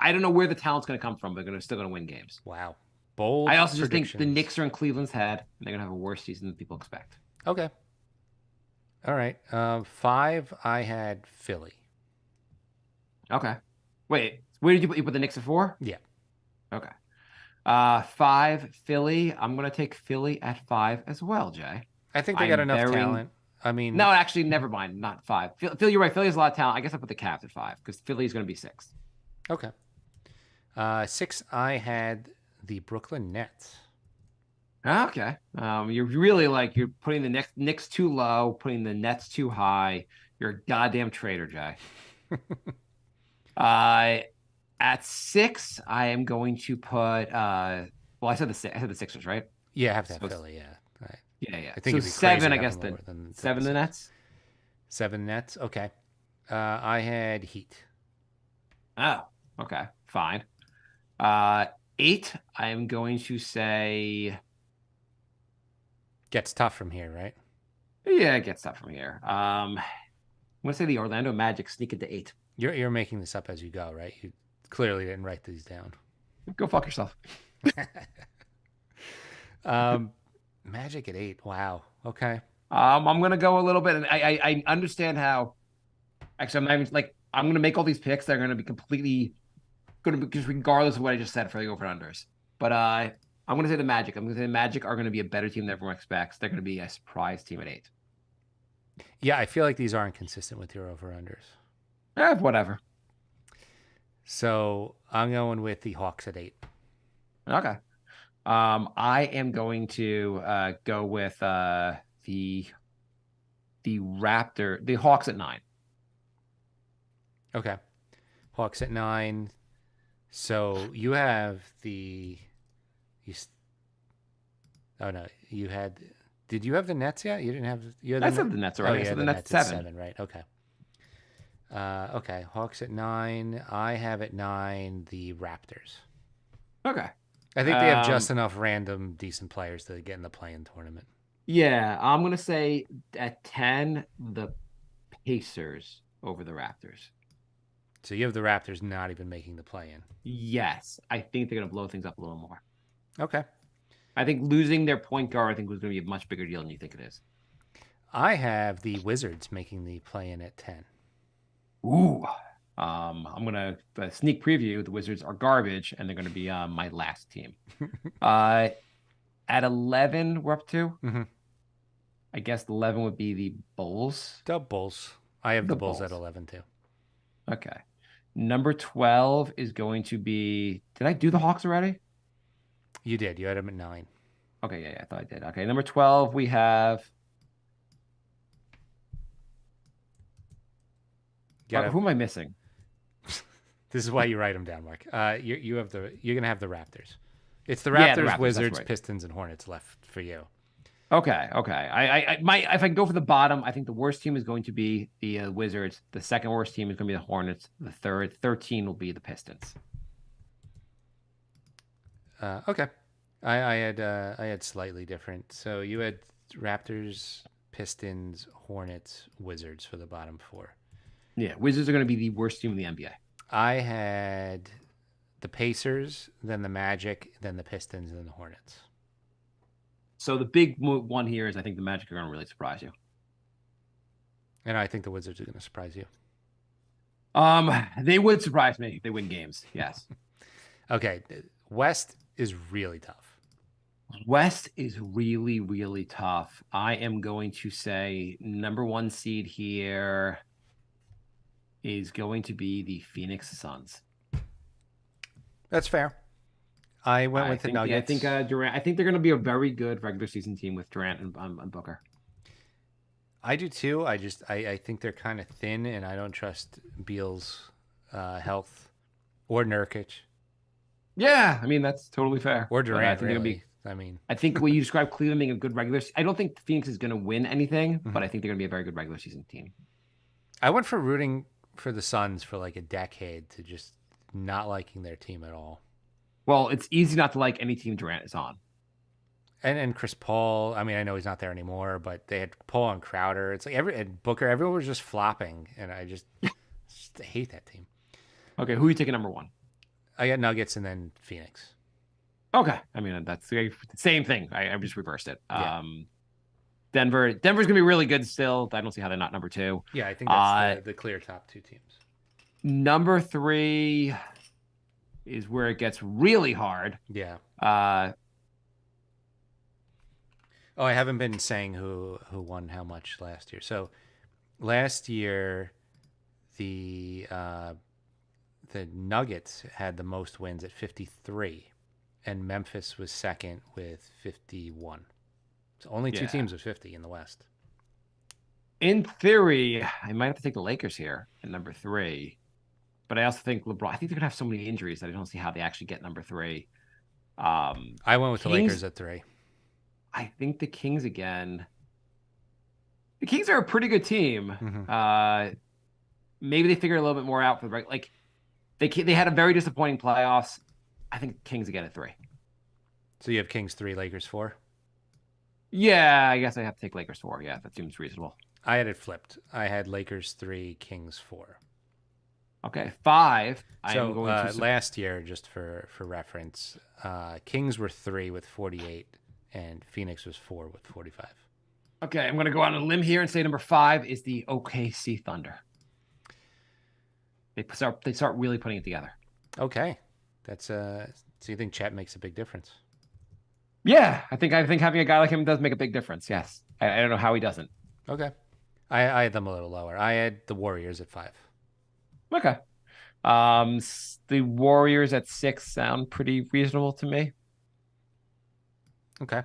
I don't know where the talent's going to come from, but they're still going to win games. Wow. Bold. I also just think the predictions. Knicks are in Cleveland's head, and they're going to have a worse season than people expect. Okay. All right. 5, I had Philly. Okay. Wait, where did you put the Knicks at 4? Yeah. Okay. 5, Philly. I'm going to take Philly at 5 as well, Jay. I think they got enough talent. I mean, No, actually, never mind. Not 5. Philly, you're right. Philly has a lot of talent. I guess I put the Cavs at 5 because Philly is going to be 6. Okay. 6, I had the Brooklyn Nets. Okay. You're really you're putting the Knicks too low, putting the Nets too high. You're a goddamn traitor, Jay. At 6, I am going to put well, I said the Sixers, right? Yeah, I have to have So it's- Philly. Yeah, yeah. I think So it'd be crazy 7, to I have guess them the lower than 7 the six. Nets. 7 Nets. Okay. I had Heat. Oh, okay, fine. 8, I am going to say, Gets tough from here, right? yeah, it gets tough from here. I'm gonna say the Orlando Magic sneak into 8. You're making this up as you go, right? You clearly didn't write these down. Go fuck yourself. Magic at 8. Wow. Okay. I'm gonna go a little bit, and I understand how. Actually, I'm not even like I'm gonna make all these picks that are gonna be completely gonna be just regardless of what I just said for the over unders. But I'm gonna say the Magic. I'm gonna say the Magic are gonna be a better team than everyone expects. They're gonna be a surprise team at 8. Yeah, I feel like these aren't consistent with your over-unders. Whatever. So I'm going with the Hawks at 8. Okay. I am going to go with the the Hawks at 9. Okay. Hawks at 9. So you have the oh no, you had did you have the Nets yet? You didn't have you had I said the Nets already. I said the Nets at 7. Right. Okay. Okay. Hawks at 9. I have at 9 the Raptors. Okay. I think they have just enough random decent players to get in the play-in tournament. Yeah, I'm gonna say at 10 the Pacers over the Raptors. So you have the Raptors not even making the play-in. Yes, I think they're gonna blow things up a little more. Okay. I think losing their point guard, I think, was gonna be a much bigger deal than you think it is. I have the Wizards making the play-in at 10. Ooh. I'm gonna sneak preview. The Wizards are garbage, and they're gonna be my last team. At 11, we're up to. Mhm. I guess 11 would be the Bulls. The Bulls. I have the The Bulls at Bulls. 11 too. Okay. Number 12 is going to be. Did I do the Hawks already? You did. You had them at 9. Okay, yeah, I thought I did. Okay, number 12, we have. Who am I missing? This is why you write them down, Mark. You have you're gonna have the Raptors. It's the Yeah, Raptors, the Raptors, that's Wizards, right. Pistons, and Hornets left for you. Okay. If I go for the bottom, I think the worst team is going to be the Wizards. The second worst team is going to be the Hornets. The 13 will be the Pistons. Okay. I had slightly different. So you had Raptors, Pistons, Hornets, Wizards for the bottom 4. Yeah, Wizards are going to be the worst team in the NBA. I had the Pacers, then the Magic, then the Pistons, and then the Hornets. So the big one here is I think the Magic are going to really surprise you. And I think the Wizards are going to surprise you. They would surprise me if they win games. Yes. Okay, West is really tough. West is really, really tough. I am going to say number 1 seed here is going to be the Phoenix Suns. That's fair. I went with the Nuggets. I think Durant. I think they're going to be a very good regular season team with Durant and Booker. I do too. I think they're kind of thin, and I don't trust Beal's health or Nurkic Yeah, I mean that's totally fair. or But Durant. I think Really. I think when you describe Cleveland being a good regular, I don't think Phoenix is going to win anything, but I think they're going to be a very good regular season team. I went for rooting for the Suns for like a decade to just not liking their team at all. Well, it's easy not to like any team Durant is on. And Chris Paul, I mean, I know he's not there anymore, but they had Paul and Crowder. It's like and Booker, everyone was just flopping, and I just hate that team. Okay, who are you taking number 1? I got Nuggets and then Phoenix. Okay, I mean that's the same thing. I just reversed it. Yeah. Denver's going to be really good still. I don't see how they're not number 2. Yeah, I think that's the clear top 2 teams. Number 3 is where it gets really hard. Yeah. Uh, Oh, I haven't been saying who won how much last year. So last year, the Nuggets had the most wins at 53, and Memphis was second with 51. So only 2 teams with 50 in the West. in theory, I might have to take the Lakers here at number 3. but I also think LeBron. I think they're gonna have so many injuries that I don't see how they actually get number 3. I went with the Kings. Lakers at 3. I think the Kings again. The Kings are a pretty good team. Mhm. Maybe they figure a little bit more out for the right. Like they had a very disappointing playoffs. I think Kings again at 3. So you have Kings 3, Lakers 4. Yeah, I guess I have to take Lakers 4. Yeah, that seems reasonable. I had it flipped. I had Lakers 3, Kings 4. Okay, 5. I So am going to. last year, just for reference, Kings were 3 with 48, and Phoenix was 4 with 45. Okay, I'm going to go on a limb here and say number 5 is the OKC Thunder. They start really putting it together. Okay, that's so you think Chet makes a big difference? Yeah, I think having a guy like him does make a big difference. Yes, I don't know how he doesn't. Okay, I had them a little lower. I had the Warriors at 5. Okay, the Warriors at 6 sound pretty reasonable to me. Okay,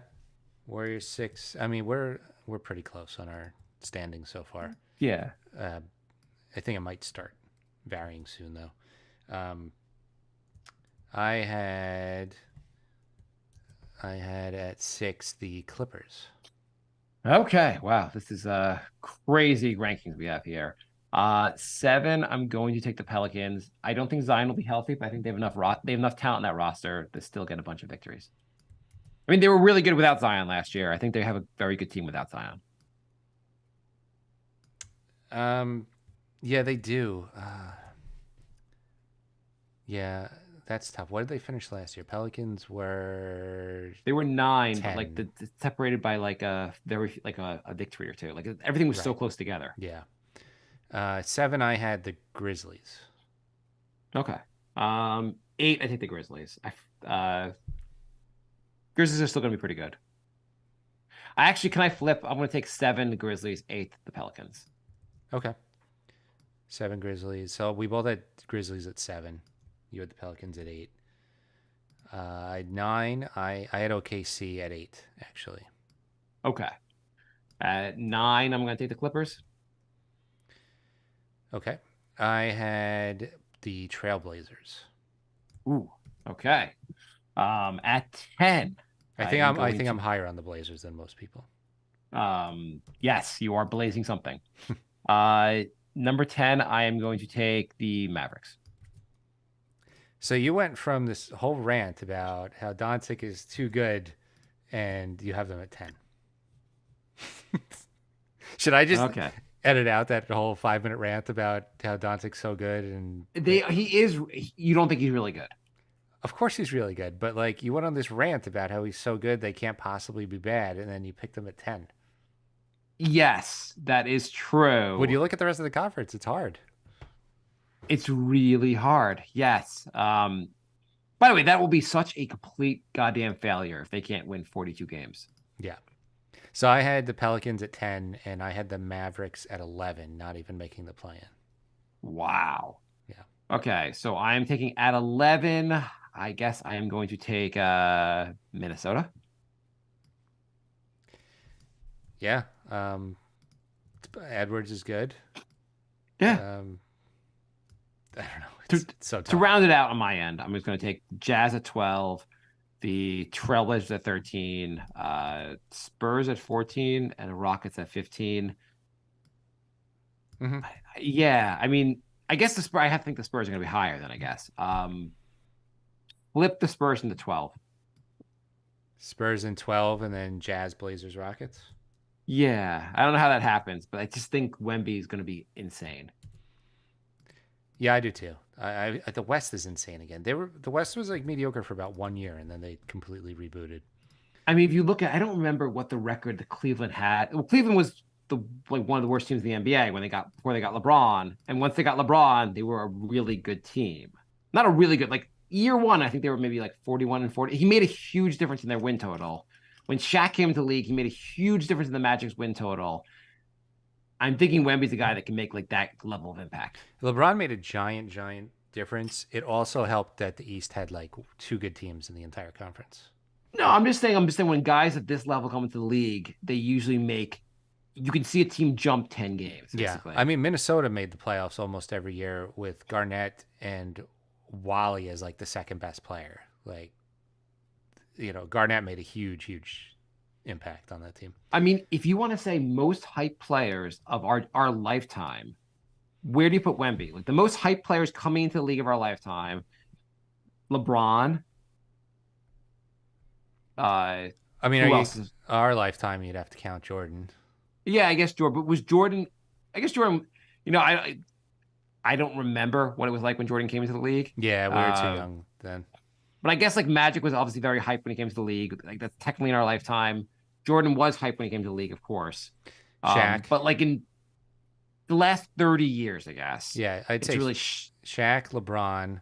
Warriors 6. I mean, we're pretty close on our standings so far. Yeah. I think it might start varying soon though. I had at 6 the Clippers. Okay. Wow, this is crazy rankings we have here. 7, I'm going to take the Pelicans. I don't think Zion will be healthy, but I think they have enough talent in that roster to still get a bunch of victories. I mean, they were really good without Zion last year. I think they have a very good team without Zion. Yeah, they do. Yeah, that's tough. What did they finish last year? Pelicans were They were 9, 10. but like separated by like a very like a victory or two. Like everything was so Right. close together. Yeah. 7, I had the Grizzlies. Okay. 8, I take the Grizzlies. Grizzlies are still going to be pretty good. Can I flip? I'm going to take 7 the Grizzlies, 8 the Pelicans. Okay. 7 Grizzlies. So we both had Grizzlies at 7. You had the Pelicans at 8. 9, I had OKC at 8, actually. Okay. At 9, I'm going to take the Clippers. Okay. I had the Trailblazers. Ooh. Okay. At 10, I think I'm higher on the Blazers than most people. Yes, you are blazing something. Number 10, I am going to take the Mavericks. So you went from this whole rant about how Doncic is too good, and you have them at 10. Should I just edit out that whole 5-minute rant about how Doncic's so good? And you don't think he's really good? Of course he's really good, but like you went on this rant about how he's so good they can't possibly be bad, and then you picked them at 10. Yes, that is true. When you look at the rest of the conference, it's hard. It's really hard. Yes. By the way, that will be such a complete goddamn failure if they can't win 42 games. Yeah. So I had the Pelicans at 10, and I had the Mavericks at 11, not even making the play-in. Wow. Yeah. Okay, so I am taking at 11. I guess I am going to take Minnesota. Yeah. Edwards is good. Yeah. I don't know. It's so tough. To round it out on my end, I'm just going to take Jazz at 12, the Trailblazers at 13, Spurs at 14, and the Rockets at 15. Mm-hmm. Yeah, I mean, I guess the Spurs. I have to think the Spurs are going to be higher than I guess. Flip the Spurs into 12. Spurs in 12, and then Jazz, Blazers, Rockets. Yeah, I don't know how that happens, but I just think Wemby is going to be insane. Yeah, I do too. The West is insane again. The West was like mediocre for about 1 year, and then they completely rebooted. I mean, if you look at, I don't remember what the record that Cleveland had. Well, Cleveland was one of the worst teams in the NBA before they got LeBron, and once they got LeBron, they were a really good team. Not a really good, like year one, I think they were maybe like 41 and 40. He made a huge difference in their win total. When Shaq came into the league, he made a huge difference in the Magic's win total. I'm thinking Wemby's a guy that can make like that level of impact. LeBron made a giant difference. It also helped that the East had like 2 good teams in the entire conference. No, I'm just saying when guys at this level come into the league, they usually make you can see a team jump 10 games, Yeah. basically. I mean, Minnesota made the playoffs almost every year with Garnett and Wally as like the second best player. Like, Garnett made a huge, huge impact on that team. I mean, if you want to say most hype players of our lifetime, where do you put Wemby? Like the most hype players coming into the league of our lifetime, LeBron. I mean, Who else is? our lifetime, you'd have to count Jordan. Yeah, I guess Jordan. But was Jordan? I guess Jordan. I don't remember what it was like when Jordan came into the league. Yeah, we were too young then. But I guess like Magic was obviously very hyped when he came to the league. Like that's technically in our lifetime. Jordan was hyped when he came to the league, of course. Shaq. But like in the last 30 years, I guess. Yeah, I'd it's say really Shaq, LeBron,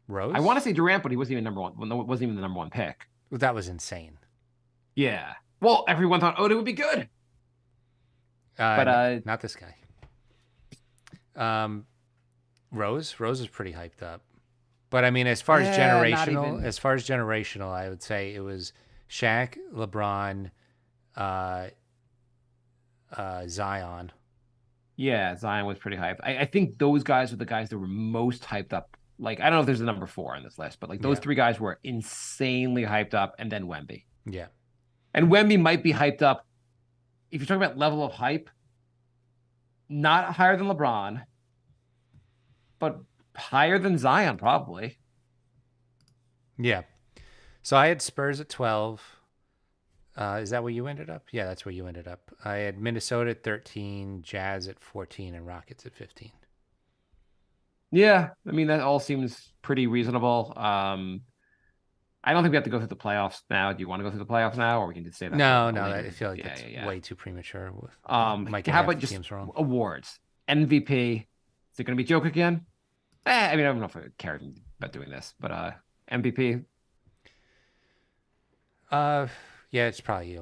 Rose. I want to say Durant, but he wasn't even number one. Well, no, it wasn't even the number one pick. That was insane. Yeah. Well, everyone thought, oh, it would be good. But not this guy. Rose is pretty hyped up. But I mean, as far as generational, I would say it was Shaq, LeBron, Zion. Yeah, Zion was pretty hyped. I think those guys were the guys that were most hyped up. Like, I don't know if there's a number 4 on this list, but like those 3 guys were insanely hyped up, and then Wemby. Yeah. And Wemby might be hyped up. If you're talking about level of hype, not higher than LeBron, but higher than Zion, probably. Yeah. So I had Spurs at 12. Is that where you ended up? Yeah, that's where you ended up. I had Minnesota at 13, Jazz at 14, and Rockets at 15. Yeah, I mean, that all seems pretty reasonable. I don't think we have to go through the playoffs now. Do you want to go through the playoffs now, or we can just say that? No, I feel like that's way too premature. How about just awards? MVP. Is it going to be Joke again? I mean, I don't know if I care about doing this, but MVP. Yeah, it's probably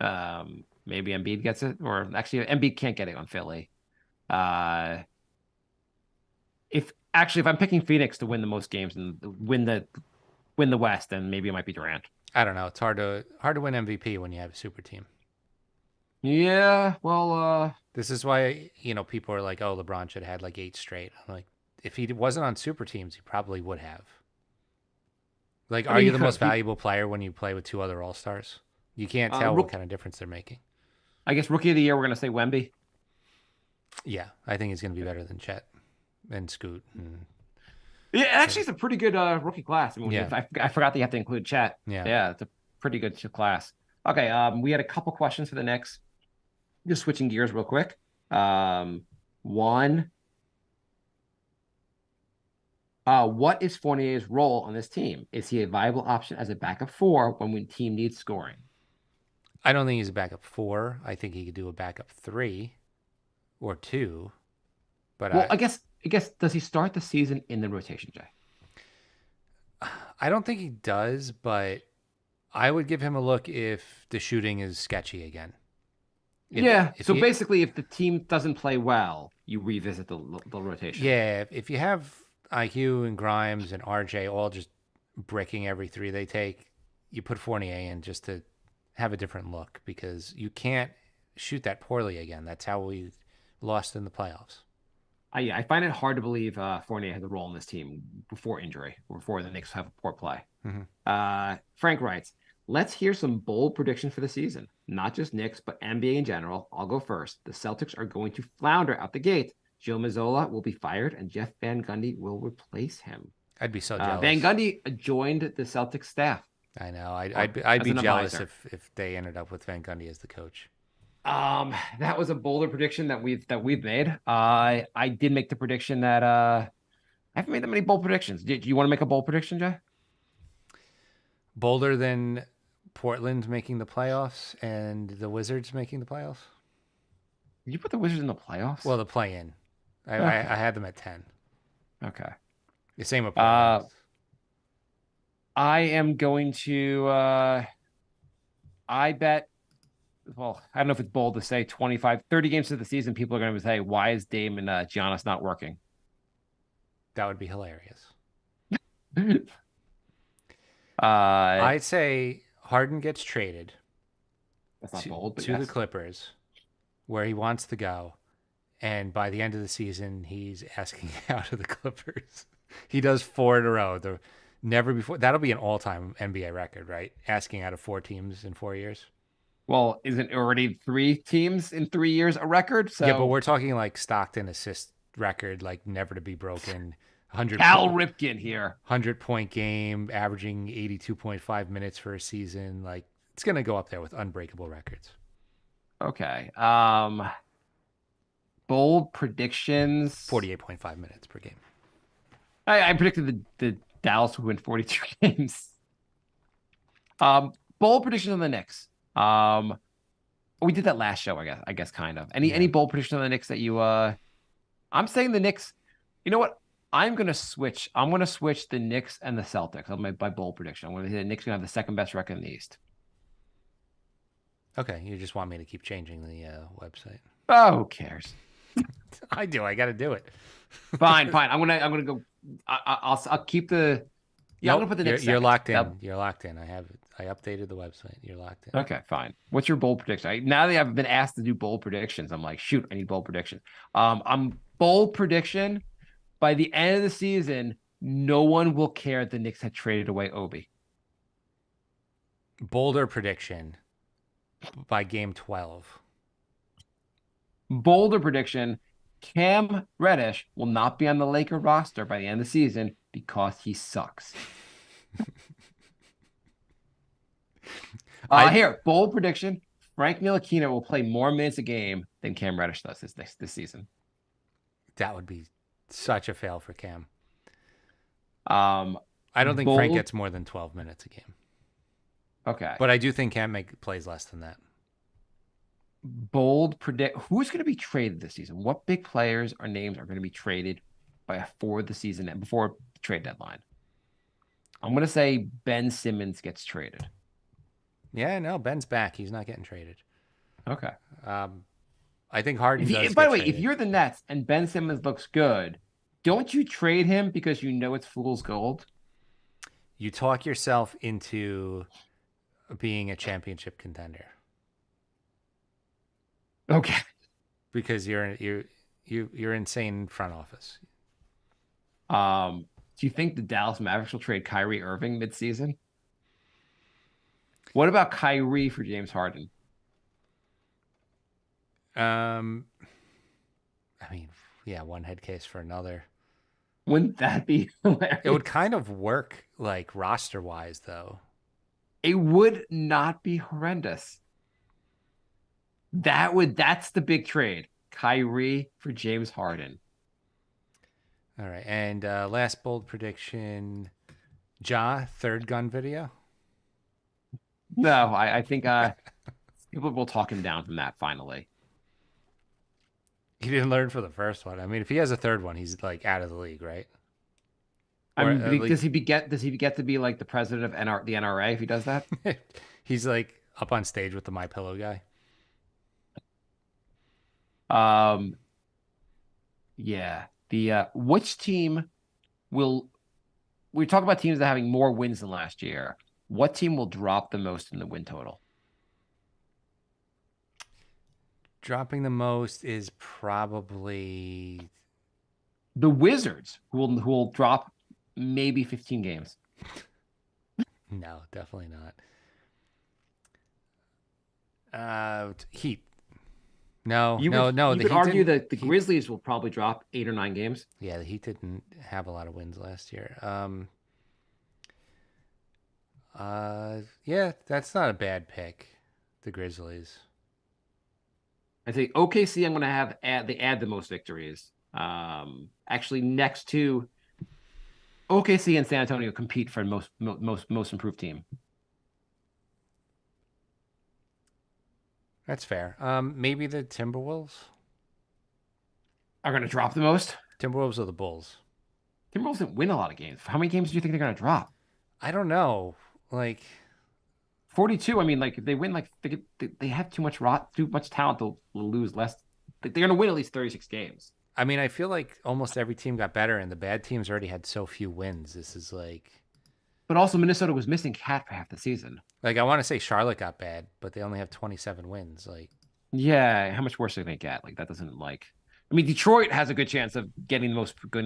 Jokic. Maybe Embiid gets it, or actually, Embiid can't get it on Philly. If I'm picking Phoenix to win the most games and win the West, then maybe it might be Durant. I don't know. It's hard to win MVP when you have a super team. Yeah, well, this is why people are like, "Oh, LeBron should have had like 8 straight." I'm like, if he wasn't on super teams, he probably would have. Like, are you the most valuable player when you play with 2 other All-Stars? You can't tell what kind of difference they're making. I guess Rookie of the Year, we're gonna say Wemby. Yeah, I think he's gonna be better than Chet and Scoot. Yeah, actually, it's a pretty good rookie class. I mean, I forgot that you have to include Chet. Yeah, it's a pretty good class. Okay, we had a couple questions for the Knicks. Just switching gears real quick. One, what is Fournier's role on this team? Is he a viable option as a backup 4 when the team needs scoring? I don't think he's a backup 4. I think he could do a backup 3 or 2. But I guess does he start the season in the rotation, Jay? I don't think he does, but I would give him a look if the shooting is sketchy again. Basically, if the team doesn't play well, you revisit the rotation. Yeah, if you have IQ and Grimes and RJ all just bricking every 3 they take, you put Fournier in just to have a different look, because you can't shoot that poorly again. That's how we lost in the playoffs. I find it hard to believe Fournier had a role in this team before injury, before the Knicks have a poor play. Mm-hmm. Frank writes, let's hear some bold predictions for the season. Not just Knicks, but NBA in general. I'll go first. The Celtics are going to flounder out the gate. Joe Mazzola will be fired, and Jeff Van Gundy will replace him. I'd be so jealous. Van Gundy joined the Celtics staff. I know. I'd be jealous if they ended up with Van Gundy as the coach. That was a bolder prediction that we've made. I did make the prediction that I haven't made that many bold predictions. Do you want to make a bold prediction, Jay? Bolder than Portland making the playoffs and the Wizards making the playoffs? Did you put the Wizards in the playoffs? Well, the play-in. I had them at 10. Okay. The same with Portland. I am going to I bet, well, I don't know if it's bold to say 25, 30 games of the season, people are going to say, why is Dame and Giannis not working? That would be hilarious. I'd say Harden gets traded That's not bold, but to the yes. Clippers, where he wants to go, and by the end of the season, he's asking out of the Clippers. He does 4 in a row. The never before. That'll be an all-time NBA record, right? Asking out of 4 teams in 4 years. Well, isn't already 3 teams in 3 years a record? So Yeah, but we're talking like Stockton assist record, like never to be broken. 100 Cal Ripken here. 100-point game, averaging 82.5 minutes for a season. Like it's gonna go up there with unbreakable records. Okay. Bold predictions. 48.5 minutes per game. I predicted the Dallas would win 42 games. Bold predictions on the Knicks. We did that last show, I guess kind of. Any bold predictions on the Knicks that you I'm saying the Knicks. You know what? I'm gonna switch. I'm gonna switch the Knicks and the Celtics on my bold prediction. I'm gonna say the Knicks gonna have the second best record in the East. Okay, you just want me to keep changing the website. Oh, who cares? I do. I got to do it. Fine. I'm gonna go. I'll keep the. Yeah, I'm gonna put the Knicks. You're second. locked in. That- You're locked in. I have it. I updated the website. You're locked in. Okay, fine. What's your bold prediction? Now that I've been asked to do bold predictions, I'm like, shoot, I need bold prediction. I'm bold prediction. By the end of the season, no one will care the Knicks had traded away Obi. Bolder prediction by game 12. Bolder prediction: Cam Reddish will not be on the Laker roster by the end of the season because he sucks. Here, bold prediction: Frank Ntilikina will play more minutes a game than Cam Reddish does this season. That would be such a fail for Cam. I I don't think Frank gets more than 12 minutes a game. Okay. But I do think Cam plays less than that. Bold predict who's going to be traded this season. What big players or names are going to be traded before the season and before the trade deadline? I'm going to say Ben Simmons gets traded. Yeah, no, Ben's back. He's not getting traded. Okay. I think Harden does By get the way, traded. if you're the Nets and Ben Simmons looks good, don't you trade him because you know it's fool's gold? You talk yourself into being a championship contender Okay. because you're insane front office. Do you think the Dallas Mavericks will trade Kyrie Irving midseason? What about Kyrie for James Harden? I mean, yeah, one head case for another. Wouldn't that be hilarious? It would kind of work like roster wise though. It would not be horrendous. That's the big trade. Kyrie for James Harden. All right. And last bold prediction, third gun video. No, I think people will talk him down from that finally. He didn't learn for the first one. I mean, if he has a third one, he's like out of the league, right? I Or mean, at does he get to be like the president of the NRA if he does that? He's like up on stage with the My Pillow guy. Yeah. The which team will we talk about teams that are having more wins than last year? What team will drop the most in the win total? Dropping the most is probably The Wizards, who will drop maybe 15 games. no, definitely not. Heat. No. You The could Heat argue didn't- that the Grizzlies will probably drop 8 or 9 games. Yeah, the Heat didn't have a lot of wins last year. Yeah, that's not a bad pick. The Grizzlies. I think OKC, I'm going to add the most victories. Actually, next to OKC and San Antonio compete for most improved team. That's fair. Maybe the Timberwolves. Are going to drop the most. Timberwolves or the Bulls. Timberwolves didn't win a lot of games. How many games do you think they're going to drop? I don't know. Like 42. I mean, like if they win, like they have too much talent to lose less. They're going to win at least 36 games. I mean, I feel like almost every team got better, and the bad teams already had so few wins. This is like But also Minnesota was missing Cat for half the season. Like, I want to say Charlotte got bad, but they only have 27 wins. Like, Yeah, how much worse are they get? Like that doesn't like. I mean, Detroit has a good chance of getting the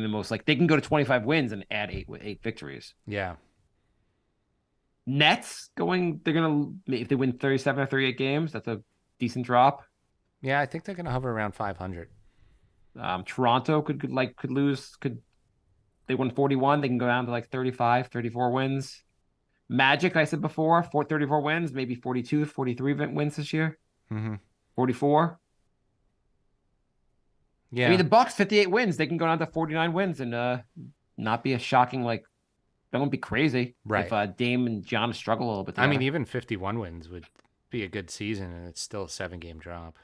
most. Like they can go to 25 wins and add eight victories. yeah. Nets going, they're gonna if they win 37 or 38 games, that's a decent drop. Yeah, I think they're going to hover around 500. Toronto could lose. They won 41? They can go down to like 35, 34 wins. Magic, I said before, 34 wins, maybe 42, 43 wins this year. Mm-hmm. 44. Yeah. I mean, the Bucks 58 wins. They can go down to 49 wins and not be a shocking like. That won't be crazy. Right. If Dame and Giannis struggle a little bit. I mean, together. even 51 wins would be a good season, and it's still a 7-game drop.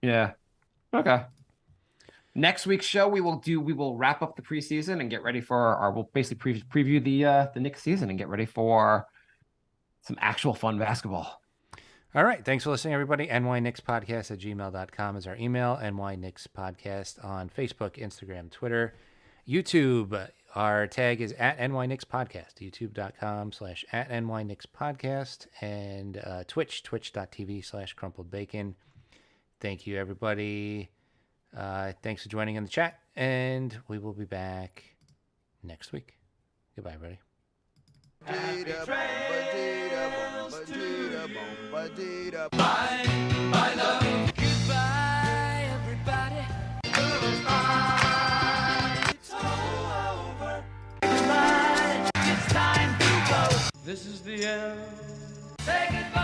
Yeah. Okay. Next week's show, we will wrap up the preseason and get ready for we'll basically preview the Knicks season and get ready for some actual fun basketball. All right. Thanks for listening, everybody. nyknickspodcast@gmail.com is our email. nyknickspodcast on Facebook, Instagram, Twitter, YouTube. Our tag is @nyknickspodcast, youtube.com/@nyknickspodcast, and twitch.tv/crumpledbacon. Thank you, everybody. Thanks for joining in the chat, and we will be back next week. Goodbye, everybody. Goodbye, everybody. It's all over. Goodbye. It's time to go. This is the end. Say goodbye.